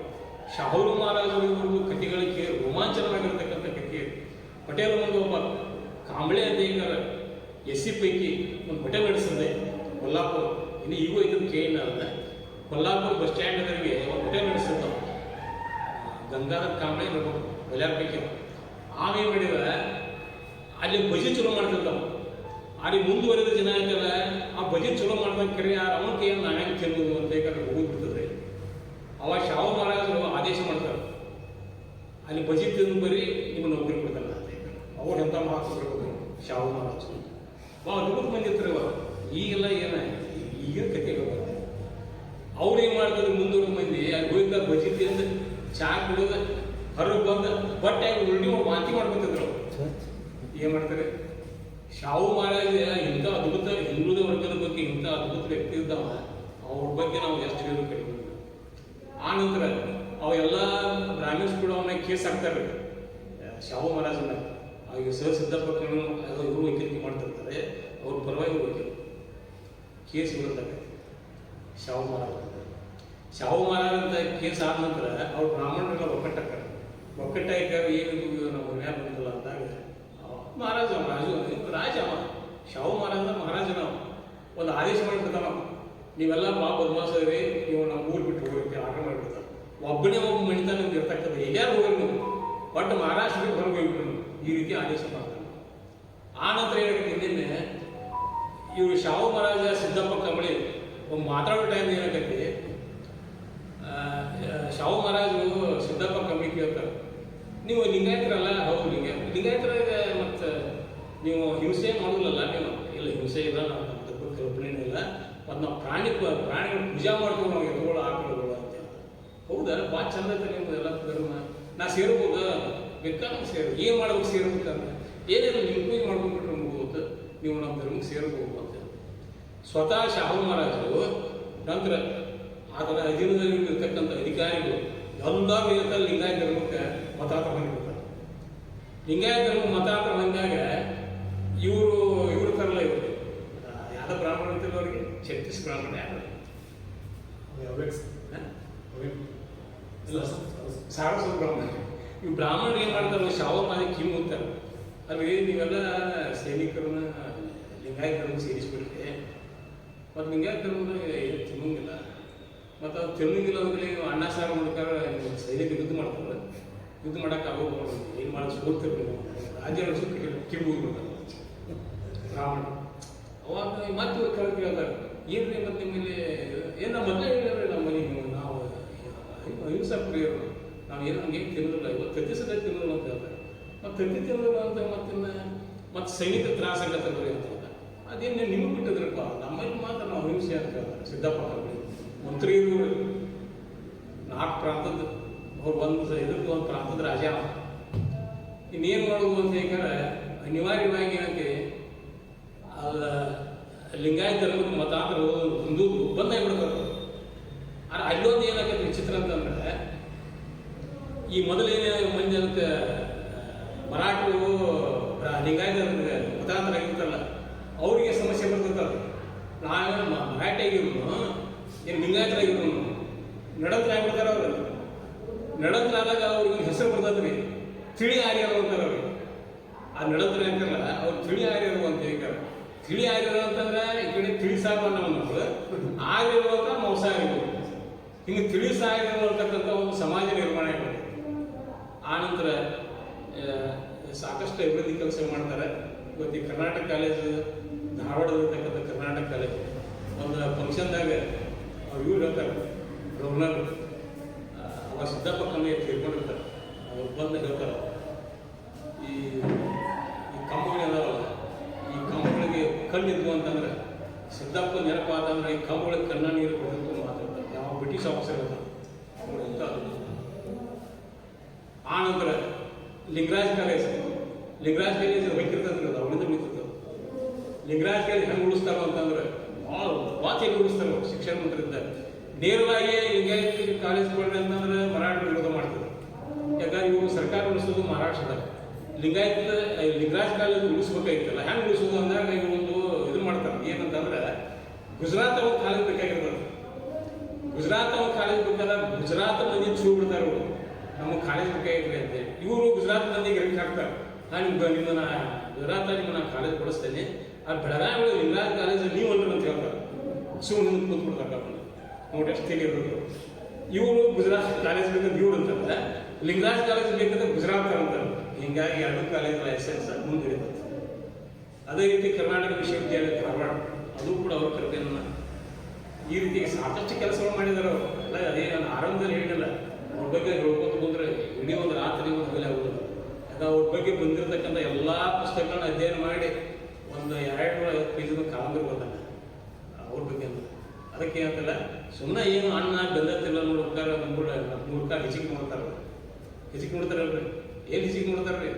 ಶಾಹು ಮಹಾರಾಜರು ಇವರು ಕಥೆಗಳಿಗೆ ರೋಮಾಂಚನವಾಗಿರ್ತಕ್ಕಂಥ ಕಥೆ. ಪಟೇಲ್ ಒಂದು ಒಬ್ಬ ಕಾಂಬಳೆ ಅಂತ ಈಗ SC ಪೈಕಿ ಒಂದು ಹೋಟೆಲ್ ನಡೆಸಿದೆ ಕೊಲ್ಲಾಪುರ. ಇನ್ನು ಈಗೂ ಇದನ್ನು ಕೇಳಿಲ್ಲ. ಕೊಲ್ಲಾಪುರ ಬಸ್ ಸ್ಟ್ಯಾಂಡ್ಗಳಿಗೆ ಒಂದು ಹೋಟೆಲ್ ನಡೆಸಿರ್ತಾವೆ. ಗಂಗಾಧರ್ ಕಾಂಬಳೆ ಇರ್ಬೇಕು ಬಲ್ಯಾರ ಪೈಕಿ. ಆಮೇಲೆ ಮಾಡಿದ್ರೆ ಅಲ್ಲಿ ಬಜಿ ಚಲೋ ಮಾಡ್ತಿರ್ತಾವೆ. ಅಲ್ಲಿ ಮುಂದುವರೆದ ಜನ ಆಯ್ತಲ್ಲ ಆ ಬಜಿ ಚಲೋ ಮಾಡ್ಬೇಕ್ರಿ ಯಾರು ಅವನ ಕೈಯನ್ನು ನಾವೇನು ತಿನ್ಬೋದು ಅಂತ ಯಾಕಂದ್ರೆ ಹೋಗಿಬಿಡ್ತದೆ. ಅವಾಗ ಶಾಹು ಮಹಾರಾಜರು ಆದೇಶ ಮಾಡ್ತಾರೆ ಅಲ್ಲಿ ಬಜಿ ತಿಂದು ಬರೀ ನಿಮ್ಮ ನೌಕರಿ ಕೊಡ್ತಾನೆ ಅವ್ರು ಎಂಥ ಮಾತು ಬರ್ಬೋದು ಶಾವು ಮಹಾರಾಜು ಭಾಳ ದುಡ್ಡು ಬಂದಿರ್ತಾರೆ ಇವಾಗ ಈಗೆಲ್ಲ ಏನ ಈಗಿನ ಕಥೆಗಳು ಅವ್ರು ಏನು ಮಾಡ್ತಾರೆ ಮುಂದೂರು ಮಂದಿ ಅಲ್ಲಿ ಹೋಗಿದ್ದ ಬಜಿ ತಿಂದು ಚಾ ಕುಡಿದು ಹೊರಗೆ ಬಂದು ಬಟ್ಟೆ ಉಲ್ಟಿ ವಾಂತಿ ಮಾಡ್ಕೊತಿದ್ರು ಏನು ಮಾಡ್ತಾರೆ ಶಾವು ಮಹಾರಾಜ ಇಂಥ ಅದ್ಭುತ ಹಿಂದುಳಿದ ವರ್ಗದ ಬಗ್ಗೆ ಇಂಥ ಅದ್ಭುತ ವ್ಯಕ್ತಿ ಇದ್ದಾವ ಅವ್ರ ಬಗ್ಗೆ ನಾವು ಎಷ್ಟು ಹೇಳೋ ಕಡಿಮೆ ಆ ನಂತರ ಅವೆಲ್ಲ ಬ್ರಾಹ್ಮಿನ್ಸ್ ಕೂಡ ಅವನ್ನ ಕೇಸ್ ಹಾಕ್ತಾರೆ ಶಾವು ಮಹಾರಾಜನ ಅವಾಗ ಸಿದ್ದಪ್ಪಕ್ಕನ್ನು ಇವರು ವಕೀಲಿಕೆ ಮಾಡ್ತಿರ್ತಾರೆ ಅವ್ರ ಪರವಾಗಿ ವಕೀಲ ಕೇಸ್ ಇರುತ್ತಾರೆ ಶಾವು ಮಹಾರಾಜ ಅಂತ ಕೇಸ್ ಆದ ನಂತರ ಅವ್ರು ಬ್ರಾಹ್ಮಣರೆಲ್ಲ ಒಕ್ಕಟ್ಟಾಕ್ತಾರೆ ಒಕ್ಕಟ್ಟಾಗ ಏನು ನಾವು ನ್ಯಾಯ ಬಂದಿಲ್ಲ ಅಂದಾಗ ಮಹಾರಾಜ ರಾಜ ಶಾವು ಮಹಾರಾಜನ ಒಂದು ಆದೇಶ ಮಾಡಿಬಿಡ್ತಾನ ನೀವೆಲ್ಲ ಬದಮಾಸರಿ ನೀವು ನಮ್ಮ ಊರು ಬಿಟ್ಟು ಹೋಗಿ ಆರ್ಡರ್ ಮಾಡಿಬಿಡ್ತಾರೆ ಒಬ್ಬನೇ ಒಬ್ಬ ಮಣಿತಾನ ನಿಮ್ಗೆ ಇರ್ತಕ್ಕಂಥ ಯಾರು ಹೋಗಿ ನೀವು ಬಟ್ ಮಹಾರಾಷ್ಟ್ರಕ್ಕೆ ಹೊರಗೆ ಹೋಗ್ಬಿಟ್ಟು ಈ ರೀತಿ ಆದೇಶ ಮಾಡ್ತಾನೆ ಆ ನಂತರ ಏನಾಗುತ್ತೆ ನಿನ್ನೆ ಇವರು ಶಾವು ಮಹಾರಾಜ ಸಿದ್ದಪ್ಪ ಕಂಬಳಿ ಒಂದು ಮಾತಾಡೋ ಟೈಮ್ ಏನಾಗೈತಿ ಶಾವು ಮಹಾರಾಜರು ಸಿದ್ದಪ್ಪ ಕಂಬಳಿ ಕೇಳ್ತಾರೆ ನೀವು ಲಿಂಗಾಯತರಲ್ಲ ಹೌದು ಲಿಂಗಾಯತರಾಗ ಮತ್ತು ನೀವು ಹಿಂಸೆ ಮಾಡೋದಿಲ್ಲಲ್ಲ ನೀವು ಇಲ್ಲ ಹಿಂಸೆ ಇಲ್ಲ ನಾವು ತಪ್ಪು ಕಲ್ಪನೆಯೂ ಇಲ್ಲ ಮತ್ತು ನಾವು ಪ್ರಾಣಿಗಳು ಪೂಜಾ ಮಾಡ್ಕೊಂಡು ನಾವು ಎತ್ತುಗಳು ಹಾಕೊಳ್ಳೋದು ಅಂತ ಹೌದಾ ಭಾಳ ಚಂದ ಐತೆ ನಿಮ್ದು ಎಲ್ಲ ಧರ್ಮ ನಾ ಸೇರ್ಬೋದ ಬೇಕಾದ್ರೆ ಏನು ಮಾಡ್ಬೇಕು ಸೇರ್ಬೇಕಂದ್ರೆ ಏನಿಲ್ಲ ನೀವು ಪೂಜೆ ಮಾಡ್ಕೊಂಡ್ಬಿಟ್ರೆ ಮುಗಿದು ನೀವು ನಮ್ಮ ಧರ್ಮಕ್ಕೆ ಸೇರ್ಬೋದು ಅಂತ ಸ್ವತಃ ಶಾಹು ಮಹಾರಾಜರು ನಂತರ ಅದರ ಅಧೀನದಲ್ಲಿ ಇರ್ತಕ್ಕಂಥ ಅಧಿಕಾರಿಗಳು ಎಲ್ಲರೂ ಇರ್ತಾರೆ ಲಿಂಗಾಯತ ಧರ್ಮಕ್ಕೆ ಮತಾಂತರ ಹೊಂದಿರ್ತಾರೆ ಲಿಂಗಾಯತ ಧರ್ಮ ಮತಾಂತರ ಹೊಂದಾಗ ಇವರು ತರಲ್ಲ ಇವರು ಯಾವ್ದು ಬ್ರಾಹ್ಮಣ ಅಂತಿಲ್ಲ ಅವರಿಗೆ ಛತ್ತೀಸ್ ಬ್ರಾಹ್ಮಣ ಸಾರಸ್ವತ ಬ್ರಾಹ್ಮಣ ಇವು ಬ್ರಾಹ್ಮಣರು ಏನು ಮಾಡ್ತಾರೆ ಶಾವ ಮಾಡಿ ಕಿಮ್ಮು ಅಂತಾರೆ ಅಲ್ಲಿ ನೀವೆಲ್ಲ ಸೈನಿಕರನ್ನ ಲಿಂಗಾಯತ ಧರ್ಮಕ್ಕೆ ಸೇರಿಸ್ಬಿಟ್ರೆ ಮತ್ತು ಲಿಂಗಾಯತ ಧರ್ಮದ ತಿನ್ನಂಗಿಲ್ಲ ಮತ್ತು ಅದು ತಿನ್ನಂಗಿಲ್ಲ ಅಂದ್ರೆ ನೀವು ಅನ್ನ ಸಾರು ಮಾಡ್ತಾರೆ ಸೈನಿಕ ಯುದ್ಧ ಮಾಡ್ತಾರೆ ಯುದ್ಧ ಮಾಡೋಕೆ ಆಗೋದು ಏನು ಮಾಡೋದು ಸೋತಿರ್ಬೇಕು ರಾಜ್ಯ ಕಿಮ್ಮು ಹೋಗ್ಬಿಡ್ತಾರೆ ಬ್ರಾಹ್ಮಣ ಅವಾಗ ಮತ್ತೆ ಇವ್ರು ಕರೆದು ಕೇಳ್ತಾರೆ ಏನ್ರಿ ಮತ್ತು ನಿಮ್ಮಲ್ಲಿ ಏನು ನಮ್ಮ ಮೊದಲೇ ಹೇಳಿದ್ರೆ ನಮ್ಮ ಮನೆಗೆ ನಾವು ಅಹಿಂಸಾ ಪ್ರಿಯರು ನಾವು ಏನು ಹಂಗೆ ತಿನ್ನೋದಿಲ್ಲ ಇವತ್ತು ತತ್ತಿ ಸದ ತಿನ್ನೋದಿಲ್ಲ ಅಂತ ಹೇಳ್ತಾರೆ ಮತ್ತು ತತ್ತಿ ತಿನ್ನೋದಿಲ್ಲ ಅಂತ ಮತ್ತೆ ಸೈನಿಕ ತ್ರಾಸ ಆಗತ್ತಲ್ರಿ ಅಂತ ಹೇಳ್ತಾರೆ ಅದೇನು ನಿಮಗೆ ಬಿಟ್ಟಿದ್ರಪ್ಪ ನಮ್ಮಲ್ಲಿ ಮಾತ್ರ ನಾವು ಹಿಂಸೆ ಅಂತ ಹೇಳ್ತಾರೆ ಸಿದ್ದಪ್ಪ ಕಂಬಳಿ ಮಂತ್ರಿಯರು 4 ಪ್ರಾಂತದ ಅವ್ರು ಒಂದು ಪ್ರಾಂತದ ರಾಜ ಇನ್ನೇನು ಮಾಡೋದು ಅಂತ ಹೇಳ್ತಾರೆ ಅನಿವಾರ್ಯವಾಗಿ ಏನಂತೆ ಅಲ್ಲ ಲಿಂಗಾಯತ ಧರ್ಮದ ಮತಾಂತರ ಒಂದು ಬಂದಾಗ್ಬಿಡ್ತಾರೆ ಅಲ್ಲೊಂದು ಏನಾಗತ್ತೆ ವಿಚಿತ್ರ ಅಂತಂದ್ರೆ ಈ ಮೊದಲೇನೇ ಮಂದಿ ಅದಕ್ಕೆ ಮರಾಠರು ಲಿಂಗಾಯತ ಮತಾಂತರ ಆಗಿರ್ತಾರಲ್ಲ ಅವರಿಗೆ ಸಮಸ್ಯೆ ಬರ್ತಿರ್ತಾರೆ ನಾವೇನು ಮರಾಠಿ ಆಗಿರೋನು ಏನು ಲಿಂಗಾಯತರಾಗಿರೋನು ನಡಂತರ ಆಗ್ಬಿಡ್ತಾರೆ ಅವರು ನಡಂತರ ಆದಾಗ ಅವ್ರಿಗೆ ಹೆಸರು ಬರ್ತದ್ರಿ ತಿಳಿ ಆರ್ಯರು ಅಂತಾರೆ ಅವ್ರಿಗೆ ಆ ನಡಂತರ ಅಂತಾರಲ್ಲ ಅವ್ರು ತಿಳಿ ಆರ್ಯರು ಅಂತ ಹೇಳ್ತಾರೆ ತಿಳಿ ಆರ್ಯರು ಅಂತಂದ್ರೆ ಈ ಕಡೆ ತಿಳಿಸಾರು ಅನ್ನೋದು ಆರ್ಯರು ಅಂತ ಮಾಂಸಾಹಾರಿಗಳು ಹಿಂಗೆ ತಿಳಿಸಾರಿರು ಅಂತಕ್ಕಂಥ ಒಂದು ಸಮಾಜ ನಿರ್ಮಾಣ ಆಗಿದೆ ಆ ನಂತರ ಸಾಕಷ್ಟು ಅಭಿವೃದ್ಧಿ ಕೆಲಸ ಮಾಡ್ತಾರೆ ಇವತ್ತು ಈ ಕರ್ನಾಟಕ ಕಾಲೇಜು ಧಾರವಾಡದಲ್ಲಿರ್ತಕ್ಕಂಥ ಕರ್ನಾಟಕ ಕಾಲೇಜು ಒಂದು ಫಂಕ್ಷನ್ದಾಗ ಇವ್ರು ಹೇಳ್ತಾರೆ ಗವರ್ನರ್ ಅವ ಸಿದ್ದಪ್ಪ ಕಂಬಳಿ ತಿಳ್ಕೊಂಡಿರ್ತಾರೆ ಅವ್ರು ಬಂದು ಹೇಳ್ತಾರೆ ಈ ಕಂಬಗಳು ಅದಾವಲ್ಲ ಈ ಕಂಬಗಳಿಗೆ ಕಣ್ಣಿದ್ವು ಅಂತಂದ್ರೆ ಸಿದ್ದಪ್ಪ ನೆನಪಾದಂದ್ರೆ ಈ ಕಂಬಗಳಿಗೆ ಕಣ್ಣ ನೀರು ಬಿಡಬೇಕು ಮಾತಾಡ್ತಾರೆ ಯಾವ ಬ್ರಿಟಿಷ್ ಆಫೀಸರ್ ಇರ್ತಾರೆ ಅವ್ರು ಅಂತ ಆ ನಂತರ ಲಿಂಗರಾಜ್ ಕಾಲೇಜ್ ಹೋಗಿರ್ತದೆ ಅವಳಿಂದ ಬಿಡ್ತಿರ್ತದೆ ಲಿಂಗರಾಜ್ ಕಾಲೇಜ್ ಹೆಂಗೆ ಉಳಿಸ್ತಾರೋ ಅಂತಂದ್ರೆ ಭಾಳ ಹೇಗೆ ಉಳಿಸ್ತಾರೆ ಶಿಕ್ಷಣ ಮಂತ್ರಿದ್ದ ನೇರವಾಗಿ ಲಿಂಗಾಯತ ಕಾಲೇಜ್ ಕೊಡ್ರಿ ಅಂತಂದ್ರೆ ಮರಾಠರು ವಿರೋಧ ಮಾಡ್ತಾರೆ ಯಾಕಂದ್ರೆ ಇವರು ಸರ್ಕಾರ ಉಳಿಸೋದು ಮಹಾರಾಷ್ಟ್ರದಾಗ ಲಿಂಗರಾಜ್ ಕಾಲೇಜ್ ಉಳಿಸ್ಬೇಕಾಗಿತ್ತಲ್ಲ ಹೆಂಗೆ ಉಳಿಸೋದು ಅಂದಾಗ ಇವರು ಒಂದು ಇದು ಮಾಡ್ತಾರೆ ಏನಂತಂದ್ರೆ ಗುಜರಾತ್ ಅವ್ರ ಕಾಲೇಜ್ ಬೇಕಾಗಿರ್ತದೆ ಗುಜರಾತ್ ಅವ್ರ ಕಾಲೇಜ್ ಬೇಕಾದಾಗ ಗುಜರಾತ್ ಮಂದಿ ಚೂ ಬಿಡ್ತಾರೆ ಅವರು ನಮಗೆ ಕಾಲೇಜ್ ಬೇಕಾಗಿರ್ರಿ ಅಂತ ಇವರು ಗುಜರಾತ್ ಮಂದಿಗೆ ರೆಡಿ ಹಾಕ್ತಾರೆ ನಾನು ನಿಮ್ಮನ್ನ ಗುಜರಾತ್ ನಿಮ್ಮನ್ನ ಕಾಲೇಜ್ ಕೊಡಿಸ್ತೇನೆ ಆ ಬೆಳಗಾವಿ ಲಿಂಗರಾಜ್ ಕಾಲೇಜ್ ನೀವು ಅಲ್ರಿ ಅಂತ ಹೇಳ್ತಾರೆ ಸುಮ್ಮನೆ ಕೂತ್ಬಿಡ್ತಾರೆ ನೋಡಿ ಎಷ್ಟು ತಿಳಿಯೋದು ಇವರು ಗುಜರಾತ್ ಕಾಲೇಜ್ ಬೇಕಂತ ಇವ್ರು ಅಂತಂದ್ರೆ ಲಿಂಗರಾಜ್ ಕಾಲೇಜ್ ಬೇಕಂದ್ರೆ ಗುಜರಾತ್ ಅಂತಾರೆ ಹಿಂಗಾಗಿ 2 ಕಾಲೇಜ್ ಲೈಸೆನ್ಸ್ ಮುಂದಿರ್ತದೆ ಅದೇ ರೀತಿ ಕರ್ನಾಟಕ ವಿಶ್ವವಿದ್ಯಾಲಯ ಧಾರವಾಡ ಅದು ಕೂಡ ಅವ್ರ ಕರ್ತವ್ಯನ ಈ ರೀತಿ ಸಾಕಷ್ಟು ಕೆಲಸಗಳು ಮಾಡಿದ್ದಾರೆ ಅವರು ಅಲ್ಲ ಅದೇ ನಾನು ಆರಂಭದಲ್ಲಿ ಹೇಳಿಲ್ಲ ಅವ್ರ ಬಗ್ಗೆ ಹೇಳ್ಕೊತ ಬಂದರೆ ಇಡೀ ಒಂದು ರಾತ್ರಿ ಒಂದು ಹಗಲೇ ಆಗೋದಿಲ್ಲ. ಅದು ಅವ್ರ ಬಗ್ಗೆ ಬಂದಿರತಕ್ಕಂಥ ಎಲ್ಲ ಪುಸ್ತಕಗಳನ್ನ ಅಧ್ಯಯನ ಮಾಡಿ ಒಂದು 250 ಪೇಜಿನ ಕಾದಂಬರಿ ಬರ್ತಾನೆ ಅವ್ರ ಬಗ್ಗೆ ಅಂತ. ಅದಕ್ಕೆ ಏನಂತಲ್ಲ, ಸುಮ್ಮನೆ ಏನು ಅನ್ನ ಬೆಂದತ್ತಿಲ್ಲ ನೋಡ್ಬೇಕಾರೆ ಮೂರು ಕಾಲು ಹೆಚ್ಚಿಗೆ ನೋಡ್ತಾರೆ. ಹೆಚ್ಚಿಗೆ ನೋಡ್ತಾರಲ್ರಿ? ಏನು ಹೆಚ್ಚಿಗೆ ನೋಡ್ತಾರ್ರಿ?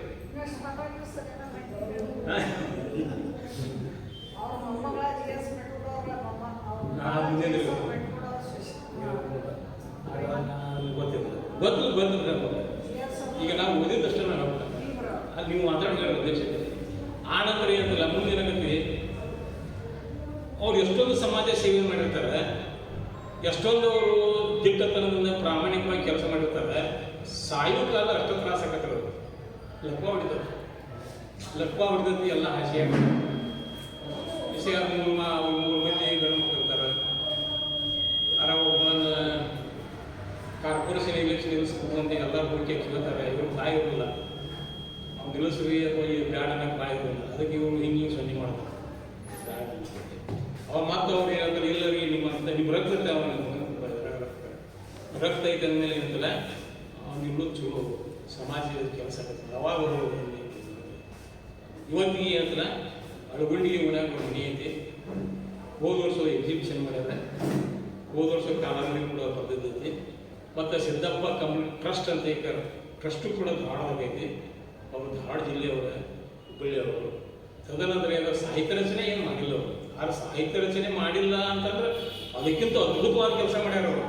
ಗೊತ್ತಿಲ್ಲ. ಈಗ ನಾವು ಓದಿದ್ದಷ್ಟೇ ನಾವು ಅಲ್ಲಿ ನೀವು ಮಾತಾಡ್ತಾರೆ ಅಧ್ಯಕ್ಷತೆ. ಆ ನಂತರ ಏನಂತಲ್ಲ, ಮುಂದೇನಾಗತ್ತಿ ಅವ್ರು ಎಷ್ಟೊಂದು ಸಮಾಜ ಸೇವೆ ಮಾಡಿರ್ತಾರೆ, ಎಷ್ಟೊಂದು ಅವರು ದಿಟ್ಟತನದಿಂದ ಪ್ರಾಮಾಣಿಕವಾಗಿ ಕೆಲಸ ಮಾಡಿರ್ತಾರೆ. ಸಾಯೋ ಕಾಲ ಅಷ್ಟೊಂದು ತ್ರಾಸ ಆಗತ್ತವ್ರು. ಲಕ್ವ ಹೊಡಿದತಿ ಎಲ್ಲ ಹಾಸಿಯಾಗಿ ವಿಷಯ 3 ಮಂದಿ ಗಂಡು ಮಕ್ಕಳು ಇರ್ತಾರೆ. ಒಬ್ಬನ ಕಾರ್ಪೊರೇಷನ್ ಎಲೆಕ್ಷನ್ ನಿಲ್ಲಿಸ್ಕೊಂತ ಎಲ್ಲರೂ ಹೋಗಿ ಕೇಳ್ತಾರೆ. ಇವ್ರು ಬಾಯಿ ಇರೋಲ್ಲ, ಅವ್ನು ನಿಲ್ಲಿಸ್ರಿ ಅಥವಾ ಈ ಬ್ಯಾಡ ಅನ್ನೋಕೆ ಬಾಯಿ ಇರೋಲ್ಲ. ಅದಕ್ಕೆ ಇವರು ಹಿಂಗೆ ಸೊನ್ನೆ ಮಾಡ್ತಾರೆ. ಅವ ಮತ್ತು ಅವ್ರು ಏನಂತಾರೆ, ಇಲ್ಲರಿ ನಿಮ್ಮ ರಕ್ತ ಇರುತ್ತೆ, ಅವನಿಗೆ ರಕ್ತ ಐತೆ ಅಂದಮೇಲೆ ಏನಂತಲ್ಲ ಅವನಿಗಳು ಚಲೋ ಸಮಾಜದ ಕೆಲಸ ಆಗ್ತದೆ. ಅವಾಗ ಇವತ್ತಿಗೆ ಏನಂತಲ್ಲ ಅಳಗುಂಡಿಗೆ ಉಣ್ಯಾಗ ಒಂದು ಮನೆ ಐತಿ. ಹೋದ ವರ್ಷ ಎಕ್ಸಿಬಿಷನ್ ಮಾಡ್ಯಾರ. ಹೋದ ವರ್ಷ ಕಾಲಂಬರಿ ಕೂಡ ಬರ್ದಿದ್ದೈತಿ. ಮತ್ತು ಸಿದ್ದಪ್ಪ ಕಮ್ಯುನಿಟಿ ಟ್ರಸ್ಟ್ ಅಂತ ಈಗ ಟ್ರಸ್ಟು ಕೂಡ ಧಾರವಾಡದಾಗೈತಿ. ಅವರು ಧಾರವಾಡ ಜಿಲ್ಲೆಯವರ, ಹುಬ್ಬಳ್ಳಿಯವರು. ತದನಂತರ ಏನಾದ್ರು ಸಾಹಿತ್ಯ ರಚನೆ ಏನು ಮಾಡಿಲ್ಲ ಅವರು. ಆದ್ರೆ ಸಾಹಿತ್ಯ ರಚನೆ ಮಾಡಿಲ್ಲ ಅಂತಂದ್ರೆ ಅದಕ್ಕಿಂತ ಅದ್ಭುತವಾದ ಕೆಲಸ ಮಾಡ್ಯಾರ ಅವರು.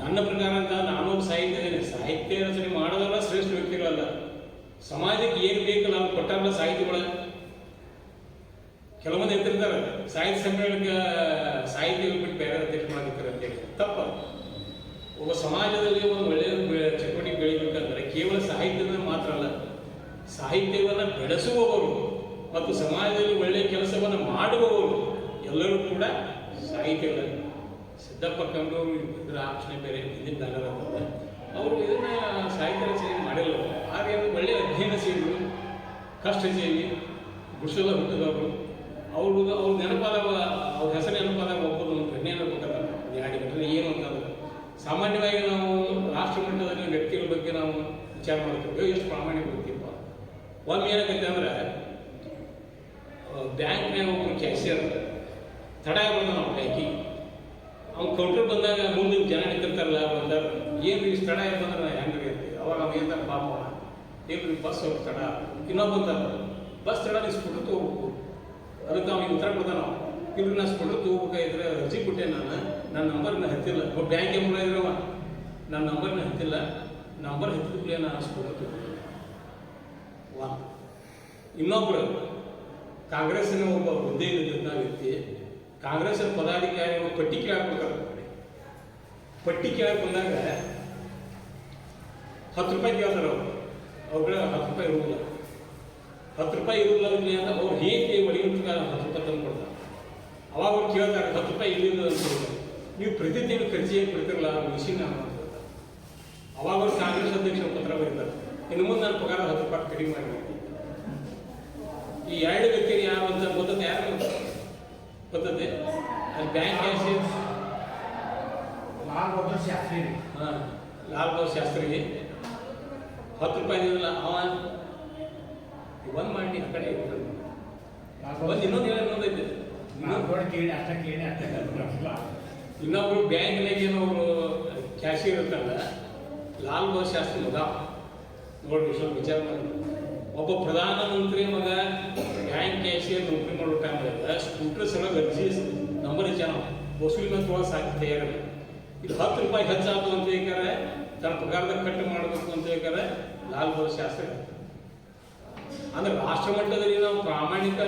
ನನ್ನ ಪ್ರಕಾರ ಅಂತ ನಾನು ಸಾಹಿತ್ಯ ರಚನೆ ಮಾಡೋದಲ್ಲ ಶ್ರೇಷ್ಠ ವ್ಯಕ್ತಿಗಳಲ್ಲ. ಸಮಾಜಕ್ಕೆ ಏನು ಬೇಕಲ್ಲ ಅವ್ರು ಕೊಟ್ಟಾರಲ್ಲ ಸಾಹಿತಿಗಳ. ಕೆಲವೊಂದು ಎತ್ತಿರ್ತಾರೆ ಸಾಹಿತ್ಯ ಸಮ್ಮೇಳನಕ್ಕೆ ಸಾಹಿತ್ಯ ಬಿಟ್ಟು ಬೇರೆ ಅಧ್ಯಕ್ಷ ಮಾಡಿರ್ತಾರೆ ಅಂತೇಳಿ. ತಪ್ಪ. ಒಬ್ಬ ಸಮಾಜದಲ್ಲಿ ಒಂದು ಒಳ್ಳೆಯ ಚಟುವಟಿಕೆ ಬೆಳಿಬೇಕಂದ್ರೆ ಕೇವಲ ಸಾಹಿತ್ಯದ ಮಾತ್ರ ಅಲ್ಲ, ಸಾಹಿತ್ಯವನ್ನು ಬೆಳೆಸುವವರು ಮತ್ತು ಸಮಾಜದಲ್ಲಿ ಒಳ್ಳೆಯ ಕೆಲಸವನ್ನು ಮಾಡುವವರು ಎಲ್ಲರೂ ಕೂಡ ಸಾಹಿತ್ಯಗಳಲ್ಲಿ. ಸಿದ್ದಪ್ಪ ಕಂಡವರು ಇದರ ಆಕ್ಷಣೆ ಬೇರೆ, ಹಿಂದಿನ ಬ್ಯಾನರ್ ಅಂತಂದ್ರೆ ಅವರು ಇದನ್ನ ಸಾಹಿತ್ಯ ರಚನೆ ಮಾಡಿಲ್ಲ. ಹಾಗೆ ಒಳ್ಳೆಯ ಅಧ್ಯಯನಶೀಲರು, ಕಷ್ಟಜೀವಿ, ಗುಡಿಸಲ ಹುಟ್ಟಿದವರು. ಅವ್ರ ನೆನಪಾದಾಗ ಅವ್ರ ಹೆಸರು ನೆನಪಾದಾಗ ಒಬ್ಬರು ಒಂದು ಘಟನೆ ನೆನಪುತ್ತಾರೆ. ಯಾಕೆ ಘಟನೆ ಏನು ಅಂತಂದ್ರೆ, ಸಾಮಾನ್ಯವಾಗಿ ನಾವು ರಾಷ್ಟ್ರ ಮಟ್ಟದಲ್ಲಿ ವ್ಯಕ್ತಿಗಳ ಬಗ್ಗೆ ನಾವು ವಿಚಾರ ಮಾಡ್ತೀವಿ, ಎಷ್ಟು ಪ್ರಾಮಾಣಿಕ ವ್ಯಕ್ತಿಪ್ಪ. ಒಮ್ಮೆ ಏನಾಗತ್ತೆ ಅಂದ್ರೆ ಬ್ಯಾಂಕ್ನಾಗ ಒಬ್ಬರು ಕ್ಯಾಶಿಯರ್ ತಡ ಆಗ್ಬಾರ್ದು ನಾವು ಬ್ಯಾಂಕಿಗೆ. ಅವ್ನು ಕೌಂಟರ್ ಬಂದಾಗ ಮುಂದೆ ಜನ ನಿಂತಿರ್ತಾರಲ್ಲ, ಬಂದಾಗ ಏನು ಇಷ್ಟು ತಡ ಬಂದ್ರೆ ಹೆಂಗ್ರಿ ಅಂತ. ಅವಾಗ ಅವ್ನು ಏನಂತ ಪಾಪ ಏನು ಬಸ್ ಹೋಗಿ ತಡ, ಇನ್ನೊಬ್ಬಂತಾರ ಬಸ್ ತಡ ನೀವು ಸ್ಕೂಟರ್ ತೊಗೋಬೇಕು. ಅದಕ್ಕೆ ಅವ್ನಿಗೆ ಉತ್ತರ ಕೊಡ್ತಾನೆ ನಾವು, ಇವ್ರಿಗೆ ನಾನು ಸ್ಕೂಟರ್ ತೊಗೋಬೇಕಾಗಿದ್ರೆ ಅರ್ಜಿ ಕೊಟ್ಟೆ, ನನ್ನ ನಂಬರ್ನ ಹತ್ತಿಲ್ಲ. ಬ್ಯಾಂಕ್ ಎಂಬ ಇದ್ರವ ನನ್ನ ನಂಬರ್ನ ಹತ್ತಿಲ್ಲ, ನಂಬರ್ ಹತ್ತಿದ್ಲೇ ನಾನು ಸ್ಕೂಟರ್ ತೊಗೊಳ್ತೀನಿ. ಇನ್ನೊಬ್ರು ಕಾಂಗ್ರೆಸ್ಸಿನ ಒಬ್ಬ ಹುದ್ದೆಯಲ್ಲಿದ್ದಂಥ ವ್ಯಕ್ತಿ, ಕಾಂಗ್ರೆಸ್ಸಿನ ಪದಾಧಿಕಾರಿಗಳು ಪಟ್ಟಿ ಕೇಳಕ್ಕೆ ಬರ್ತಾರೆ. ಪಟ್ಟಿ ಕೇಳಕ್ಕೆ ಬಂದಾಗ 10 ರೂಪಾಯಿ ಕೇಳ್ತಾರೆ ಅವರು. ಅವ್ರಿಗೆ 10 ರೂಪಾಯಿ ಇರುವುದಿಲ್ಲ. 10 ರೂಪಾಯಿ ಇರುವುದಿಲ್ಲ ಅಂತ ಅವ್ರು ಹೇಗೆ ಒಡೆಯುತ್ತ 10 ರೂಪಾಯಿ ತಂದು ಕೊಡ್ತಾರೆ. ಅವಾಗ ಅವ್ರು ಕೇಳ್ತಾರೆ 10 ರೂಪಾಯಿ ಇಲ್ಲಿಂದ ಅಂತ ಹೇಳ್ತಾರೆ. ನೀವು ಪ್ರತಿ ತಿಂಗಳು ಖರ್ಚು ಏನು ಕೊಡ್ತಿರಲ್ಲ ಮಿಷಿನ್ ಅಂತ ಹೇಳ್ತಾರೆ. ಅವಾಗ ಅವ್ರು ಕಾಂಗ್ರೆಸ್ ಅಧ್ಯಕ್ಷರು ಪತ್ರ ಬರೀತಾರೆ, ಇನ್ನು ಮುಂದೆ ನನ್ನ ಪಗಾರ 10 ರೂಪಾಯಿ ಕಡಿಮೆ ಮಾಡಿ. ಈ 2 ವ್ಯಕ್ತಿಗೆ ಯಾರು ಅಂತ ಗೊತ್ತದೆ? ಯಾರು ಗೊತ್ತದೆ? ಅಲ್ಲಿ ಬ್ಯಾಂಕ್ ಕ್ಯಾಶಿಯರ್ ಲಾಲ್ ಬಹದ್ದೂರ್ ಶಾಸ್ತ್ರಿ. ಲಾಲ್ ಬಹದ್ದೂರ್ ಶಾಸ್ತ್ರಿಗೆ 10 ರೂಪಾಯಿ ಇರಲಿಲ್ಲ. ಅವ ಒಂದು ಮಾಡಿ ಆ ಕಡೆ ಇನ್ನೊಂದು ಇನ್ನೊಂದೈತೆ, ಇನ್ನೊಬ್ರು ಬ್ಯಾಂಕ್ನಾಗ ಏನವರು ಕ್ಯಾಶಿಯರ್ ಇರ್ತಾರಲ್ಲ, ಲಾಲ್ ಬಹದ್ದೂರ್ ಶಾಸ್ತ್ರಿ ಮಗ ನೋಡ್ರಿ. ಸ್ವಲ್ಪ ವಿಚಾರ ಮಾಡಿ, ಒಬ್ಬ ಪ್ರಧಾನಮಂತ್ರಿ ಮಗ ಬ್ಯಾಂಕ್ ಕ್ಯಾಶಿಯರ್ ನೌಕರಿ ಮಾಡೋ ಟೈಮ್ದಾಗ ಸ್ಕೂಟರ್ ಸಲುವಾಗಿ ಅರ್ಜಿ ನಂಬರ್ ಹೆಚ್ಚ ನಾವು ವಸೂಲಿ ಮೇಲೆ ತೊಗೊಳಕ್ಕೆ ಸಾಧ್ಯ ತಯಾರಿಲ್ಲ. ಇದು 10 ರೂಪಾಯಿ ಹೆಚ್ಚಾಯ್ತು ಅಂತ ಹೇಳ್ತಾರೆ, ತನ್ನ ಪಗಾರದಾಗ ಕಟ್ಟು ಮಾಡಬೇಕು ಅಂತ ಹೇಳ್ತಾರೆ ಲಾಲ್ ಬಹದ್ದೂರ್ ಶಾಸ್ತ್ರಿ. ಅಂದ್ರೆ ರಾಷ್ಟ್ರ ಮಟ್ಟದಲ್ಲಿ ನಾವು ಪ್ರಾಮಾಣಿಕ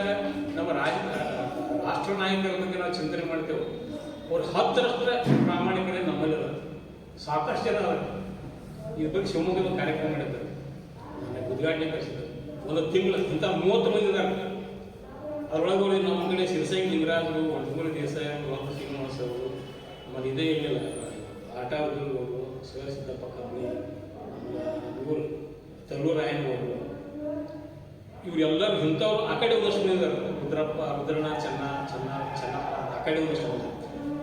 ನಮ್ಮ ರಾಷ್ಟ್ರ ನಾಯಕರ ಬಗ್ಗೆ ನಾವು ಚಿಂತನೆ ಮಾಡ್ತೇವೆ. ಅವ್ರು 10ರಷ್ಟು ಪ್ರಾಮಾಣಿಕರೇ ನಮ್ಮಲ್ಲಿ ಸಾಕಷ್ಟು ಜನ ಅದ. ಇದ್ರ ಬಗ್ಗೆ ಶಿವಮೊಗ್ಗದ ಕಾರ್ಯಕ್ರಮ ಮಾಡಿದ್ದಾರೆ, ಉದ್ಘಾಟನೆ ಕಳಿಸಿದ್ದಾರೆ. ಒಂದು ತಿಂಗಳು ಇಂಥ 30 ಮಂದಿ ಇದ್ದಾರೆ. ಅದರೊಳಗೆ ನಮ್ಮ ಕಡೆ ಸಿರಸಂಗಿ ಲಿಂಗರಾಜರು, ಒಂಟಮೂರಿ ದೇಸಾಯಿ, ಗೋಪಾಲ ಶ್ರೀನಿವಾಸ್ ಅವರು, ಮತ್ತು ಇದೇ ಏನಿಲ್ಲ ಆಟ ಅವರು, ಶಿವಸಿದ್ದಪ್ಪ ಕಮ್ಮಿ, ಇವರು ತಲ್ಲೂರಾಯನವರು, ಇವರೆಲ್ಲರೂ ಇಂಥವ್ರು ಆ ಕಡೆ ಒಂದಷ್ಟು ಮಂದಿ ಇದ್ದಾರೆ. ರುದ್ರನಾಥ್ ಚೆನ್ನಪ್ಪ ಆ ಕಡೆ ಒಂದಷ್ಟು ಮಂದಿ.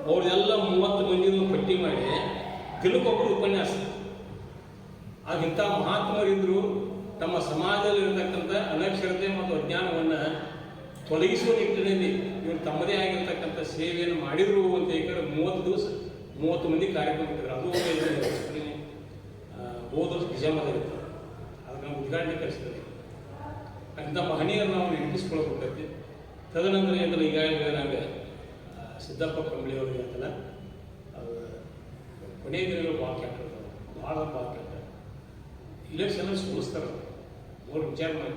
ಅವ್ರದೆಲ್ಲ 30 ಮಂದಿ ಪಟ್ಟಿ ಮಾಡಿ ದಿನಕ್ಕೊಬ್ಬರು ಉಪನ್ಯಾಸ ಇಂಥ ಮಹಾತ್ಮರಿದ್ದರು ತಮ್ಮ ಸಮಾಜದಲ್ಲಿರತಕ್ಕಂಥ ಅನಕ್ಷರತೆ ಮತ್ತು ಅಜ್ಞಾನವನ್ನು ತೊಲಗಿಸುವ ನಿಟ್ಟಿನಲ್ಲಿ ಇವರು ತಮ್ಮದೇ ಆಗಿರ್ತಕ್ಕಂಥ ಸೇವೆಯನ್ನು ಮಾಡಿದರು ಅಂತ ಹೇಳಿದ್ರೆ 30 ದಿವಸ 30 ಮಂದಿ ಕಾರ್ಯಕ್ರಮ ಇಟ್ಟಿದ್ರು. ಅದು ಹೋದ ವರ್ಷ ಡಿಸೆಂಬರ್ದಾಗಿತ್ತು. ಅದಕ್ಕೆ ನಾವು ಉದ್ಘಾಟನೆ ಕಳಿಸಿದ್ವಿ. ಅಂಥ ಮಹನೀಯರನ್ನು ನಾವು ನೆನಪಿಸ್ಕೊಳ್ಬೇಕಾಗ್ತಿ. ತದನಂತರ ಏನಂದ್ರೆ ಈಗಾಗಲೇ ನಂಗೆ ಸಿದ್ದಪ್ಪ ಕಂಬಳಿಯವ್ರಿಗೆ ಅಂತಲ್ಲ ಕೊನೆಯ ದಿನಗಳು ಭಾಳ ಕೆಟ್ಟಿರ್ತಾರೆ, ಭಾಳ ಕೆಟ್ಟ ಇಲೆಕ್ಷನ್ ಸೋಲಿಸ್ತಾರೆ. ಅವ್ರು ವಿಚಾರ ಮಾಡಿ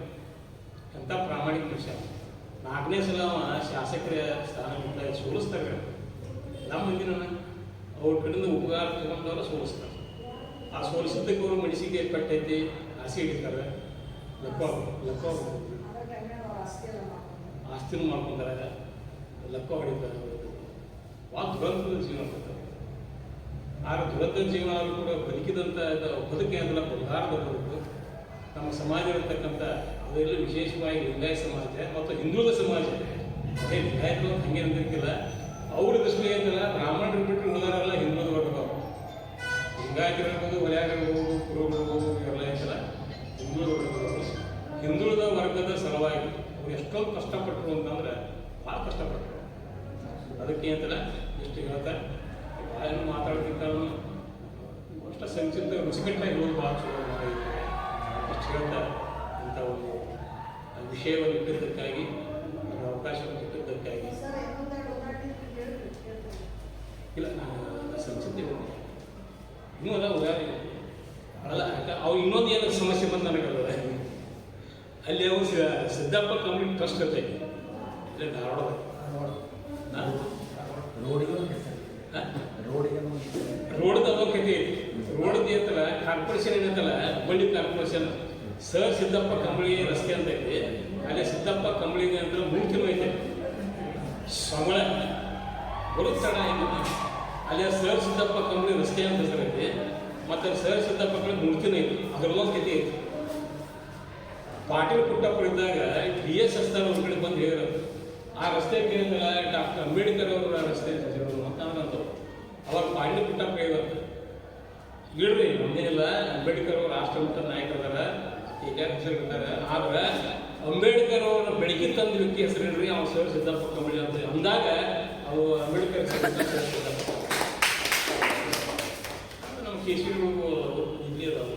ಎಂಥ ಪ್ರಾಮಾಣಿಕ ಮನುಷ್ಯ. 4ನೇ ಸಲ ಶಾಸಕರ ಸ್ಥಾನದಿಂದ ಸೋಲಿಸ್ತಾರೆ. ಎಲ್ಲ ಮಂದಿನ ಅವ್ರ ಕಡೆಯಿಂದ ಉಪಕಾರ ತಗೊಂಡವ್ರು ಸೋಲಿಸ್ತಾರೆ. ಆ ಸೋಲಿಸಿದ್ದಕ್ಕೆ ಅವರು ಮನಸ್ಸಿಗೆ ಪಟ್ಟೈತಿ, ಆಸೆ ಹಿಡಿತಾರೆ, ಆಸ್ತಿನೂ ಮಾಡ್ಕೊಂತಾರೆ, ಲೆಕ್ಕ ಹೊಡಿತಾರೆ. ಭಾಳ ದುರಂತದ ಜೀವನ ಮಾಡ್ತಾರೆ. ಆ ದುರಂತದ ಜೀವನ ಆದರೂ ಕೂಡ ಬದುಕಿದಂಥ ಬದುಕೆ ಅಂದ್ರೆ ಬಂಗಾರದ ಬದುಕು. ನಮ್ಮ ಸಮಾಜ ಇರತಕ್ಕಂಥ ಅದರಲ್ಲಿ ವಿಶೇಷವಾಗಿ ಲಿಂಗಾಯತ ಸಮಾಜ ಮತ್ತು ಹಿಂದುಳಿದ ಸಮಾಜ, ಅದೇ ಲಿಂಗಾಯತರು ಹಂಗೆ ಅಂತಿರ್ಕಿಲ್ಲ. ಅವ್ರ ದೃಷ್ಟಿ ಏನಲ್ಲ, ಬ್ರಾಹ್ಮಣರು ಬಿಟ್ಟು ಉಳಿದಾರೆಲ್ಲ ಹಿಂದುಳಿದ ವರ್ಗ. ಲಿಂಗಾಯತರಿರ್ಬೋದು, ಹೊಲೆಯಾಗಿರ್ಬೋದು, ಕುರುಬರಿರ್ಬೋದು, ಇವೆಲ್ಲ ಐತಲ್ಲ ಹಿಂದುಳಿದ ವರ್ಗದವರು. ಹಿಂದುಳಿದ ವರ್ಗದ ಸಲುವಾಗಿ ಅವ್ರು ಎಷ್ಟೊಂದು ಕಷ್ಟಪಟ್ಟರು ಅಂತಂದ್ರೆ ಭಾಳ ಕಷ್ಟಪಟ್ಟರು. ಅದಕ್ಕೆ ಅಂತಲ್ಲ ಎಷ್ಟು ಹೇಳ್ತಾರೆ, ಬಾಯನ್ನು ಮಾತಾಡೋದಕ್ಕೆ ಅಷ್ಟು ಸಂಚಿತ ರುಚಿಕಟ್ಟಾಗಿ ಹೋಗಿ ಭಾಳ ಚಲೋ ಮಾಡಿದ್ದಾರೆ. ಅಷ್ಟು ಹೇಳ್ತಾ ಇಂಥ ಒಂದು ವಿಷಯವನ್ನು ಇಟ್ಟಿದ್ದಕ್ಕಾಗಿ, ಅವಕಾಶವನ್ನು ಇಟ್ಟಿದ್ದಕ್ಕಾಗಿ ಇಲ್ಲ ನಾನು ಸಂಚಿತ ಇನ್ನೂ ಅಲ್ಲ ಉದಾಹರಣೆ ಅಲ್ಲ. ಅವ್ರು ಇನ್ನೊಂದು ಏನಾದ್ರು ಸಮಸ್ಯೆ ಬಂದು ನನಗಲ್ಲ, ಅಲ್ಲಿ ಅವು ಸಿದ್ದಪ್ಪ ಕಮ್ಯುನಿಟಿ ಟ್ರಸ್ಟ್ ಇರ್ತೈತಿ ಇಲ್ಲೇ ಧಾರವಾಡ ರೋಡ್ದ ಅವಕತೆ ಐತಿ. ರೋಡ್ದು ಅಂತಲ್ಲ ಕಾರ್ಪೊರೇಷನ್ ಏನಂತಲ್ಲ, ಹುಬ್ಬಳ್ಳಿ ಕಾರ್ಪೊರೇಷನ್ ಸರ್ ಸಿದ್ದಪ್ಪ ಕಂಬಳಿ ರಸ್ತೆ ಅಂತ ಐತಿ. ಅಲ್ಲಿ ಸಿದ್ದಪ್ಪ ಕಂಬಳಿಗೆ ಅಂತ ಮೂರ್ತಿನೂ ಐತೆ, ಸಮಳ ಬರುತ್ತಡ ಅಲ್ಲಿ ಸರ್ ಸಿದ್ದಪ್ಪ ಕಂಬಳಿ ರಸ್ತೆ ಅಂತ ಹೆಸರು ಐತಿ. ಮತ್ತು ಸರ್ ಸಿದ್ದಪ್ಪ ಕಂಬಳಿ ಮೂರ್ತಿನೂ ಐತಿ. ಅದರಲ್ಲೊಂದು ಕತೆ ಐತಿ. ಪಾಟೀಲ್ ಪುಟ್ಟಪ್ಪ ಇದ್ದಾಗ BS ಹಸ್ತಾರ ಒಂದು ಕಡೆ ಬಂದು ಹೇಳಿರೋದು, ಆ ರಸ್ತೆ ಕೇಳಿದ್ರೆ ಡಾಕ್ಟರ್ ಅಂಬೇಡ್ಕರ್ ಅವರ ರಸ್ತೆ ಅಂತಂದ್ರಂತ. ಅವಾಗ ಪಾಟೀಲ್ ಪುಟ್ಟಪ್ಪ ಹೇಳಿದಂತ, ಇಳ್ರಿ ನಮ್ದೇನಿಲ್ಲ, ಅಂಬೇಡ್ಕರ್ ಅವರು ರಾಷ್ಟ್ರಮಟ್ಟ ನಾಯಕರಾರ, ಈಗ ಹೆಸರಿರ್ತಾರೆ. ಆದ್ರೆ ಅಂಬೇಡ್ಕರ್ ಅವರ ಬೆಳಗ್ಗೆ ತಂದ ವ್ಯಕ್ತಿ ಹೆಸರು ಇಡ್ರಿ, ಅವ್ನು ಸರ್ ಸಿದ್ದಪ್ಪ ಕಂಬಳಿ ಅಂತ ಅಂದಾಗ ಅವು ಅಂಬೇಡ್ಕರ್ ನಮ್ಮ ಕೇಶಿಗಳು ಇಲ್ಲಿ ಅದಾವು.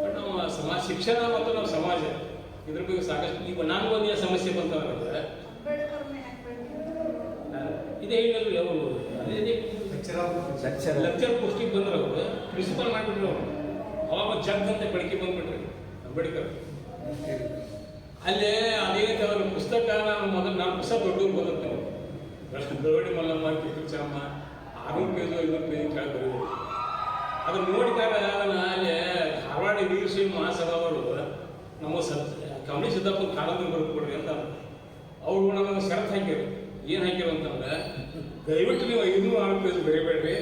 ಬಟ್ ನಮ್ಮ ಸಮಾಜ ಶಿಕ್ಷಣ ಮತ್ತು ನಮ್ಮ ಸಮಾಜ ಇದ್ರ ಬಗ್ಗೆ ಸಾಕಷ್ಟು. ಈಗ ನಾನು ಒಂದು ಸಮಸ್ಯೆ ಬಂತಂದ್ರೆ ಇದೇ ಹೇಳಿದ್ರು, ಅವರು ಅದೇ ಲೆಕ್ಚರ್ ಪೋಸ್ಟಿಗೆ ಬಂದ್ರೆ ಅವರು ಪ್ರಿನ್ಸಿಪಲ್ ಮಾಡಿಬಿಟ್ರು. ಅವರು ಅವಾಗ ಜಗ್ ಅಂತ ಬೆಳಗ್ಗೆ ಬಂದ್ಬಿಟ್ರಿ ಅಂಬೇಡ್ಕರ್. ಅಲ್ಲೇ ಅದೇ ಅವ್ರ ಪುಸ್ತಕ ನಾನು ಪುಸ್ತಕ ದೊಡ್ಡವ್ರು ಬಂದಿರ್ತಾವೆ. ಬೆಳವಡಿ ಮಲ್ಲಮ್ಮ, ಕಿತ್ತೂರು ಚೆನ್ನಮ್ಮ 600 ಪೇಜು 500 ಪೇಜ್ ಕೆಳಗೆ ಬರೀ. ಅದನ್ನು ನೋಡಿದಾಗ ಅದನ್ನು ಅಲ್ಲಿ ಧಾರವಾಡ ವೀರಶೈವ ಮಹಾಸಭಾ ಅವರು ನಮ್ಮ ಕಂಬಳಿ ಸಿದ್ದಪ್ಪ ಕಾಲದಲ್ಲಿ ಬರ್ಕೊಡ್ರಿ ಅಂತ ಅವ್ರು ನಮಗೆ ಷರತ್ತು ಹಾಕಿರು. ಏನು ಹಾಕಿರು ಅಂತಂದ್ರೆ, ದಯವಿಟ್ಟು ನೀವು 500 ಪೇಜ್ ಬರೀಬೇಡ್ರಿ,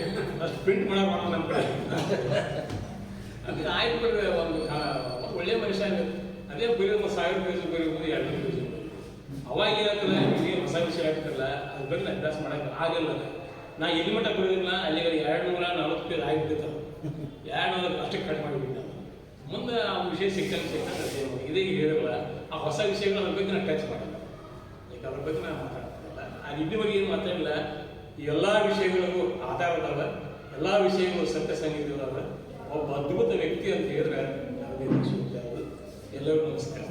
ಅಷ್ಟು ಪ್ರಿಂಟ್ ಮಾಡೋಣ ನಮ್ಮ ಕಡೆ. ಅದಕ್ಕೆ ಆಯ್ತು ಬಿಡ್ರಿ, ಒಂದು ಒಳ್ಳೆಯ ಮನುಷ್ಯ ಅದೇ ಬರೀ 1000 ಪೇಜ್ ಬರೀಬೋದು, 200 ಪೇಜ್. ಅವಾಗ ಏನಾಗ್ತಲ್ಲ, ಏನು ಹೊಸ ವಿಷಯ ಆಗ್ತಿರಲ್ಲ, ಅದು ಬರೀ ಅಭ್ಯಾಸ ಮಾಡೋಕೆ ಆಗಲ್ಲ. ನಾ ಎಲ್ಲಿ ಮಟ್ಟ ಬರೋದಿಲ್ಲ, ಅಲ್ಲಿ 240 ಪೇಜ್ ಆಗಿಬಿಟ್ಟಿರ್ತಾರೆ. 200 ಅಷ್ಟಕ್ಕೆ ಕಟ್ ಮಾಡಿಬಿಟ್ಟು ಮುಂದೆ ಆ ವಿಷಯ ಸಿಕ್ಕಂಗೆ ಇದೇ ಹೇಳಿರಲ್ಲ. ಆ ಹೊಸ ವಿಷಯಗಳು ಅದ್ರ ಬಗ್ಗೆ ನಾನು ಟಚ್ ಮಾಡಿಲ್ಲ. ಈಗ ಅದ್ರ ಬಗ್ಗೆ ನಾನು ಮಾತಾಡ್ತಿರಲ್ಲ. ಆ ನಿದ್ದೆ ಬಗ್ಗೆ ಏನು ಮಾತಾಡಿಲ್ಲ. ಎಲ್ಲ ವಿಷಯಗಳಿಗೂ ಆಧಾರದಲ್ಲ, ಎಲ್ಲ ವಿಷಯಗಳು ಸತ್ಯ ಸಂಗೀತದಲ್ಲ. ಒಬ್ಬ ಅದ್ಭುತ ವ್ಯಕ್ತಿ ಅಂತ ಹೇಳಿದ್ರೆ ಎಲ್ಲರಿಗೂ ನಮಸ್ಕಾರ.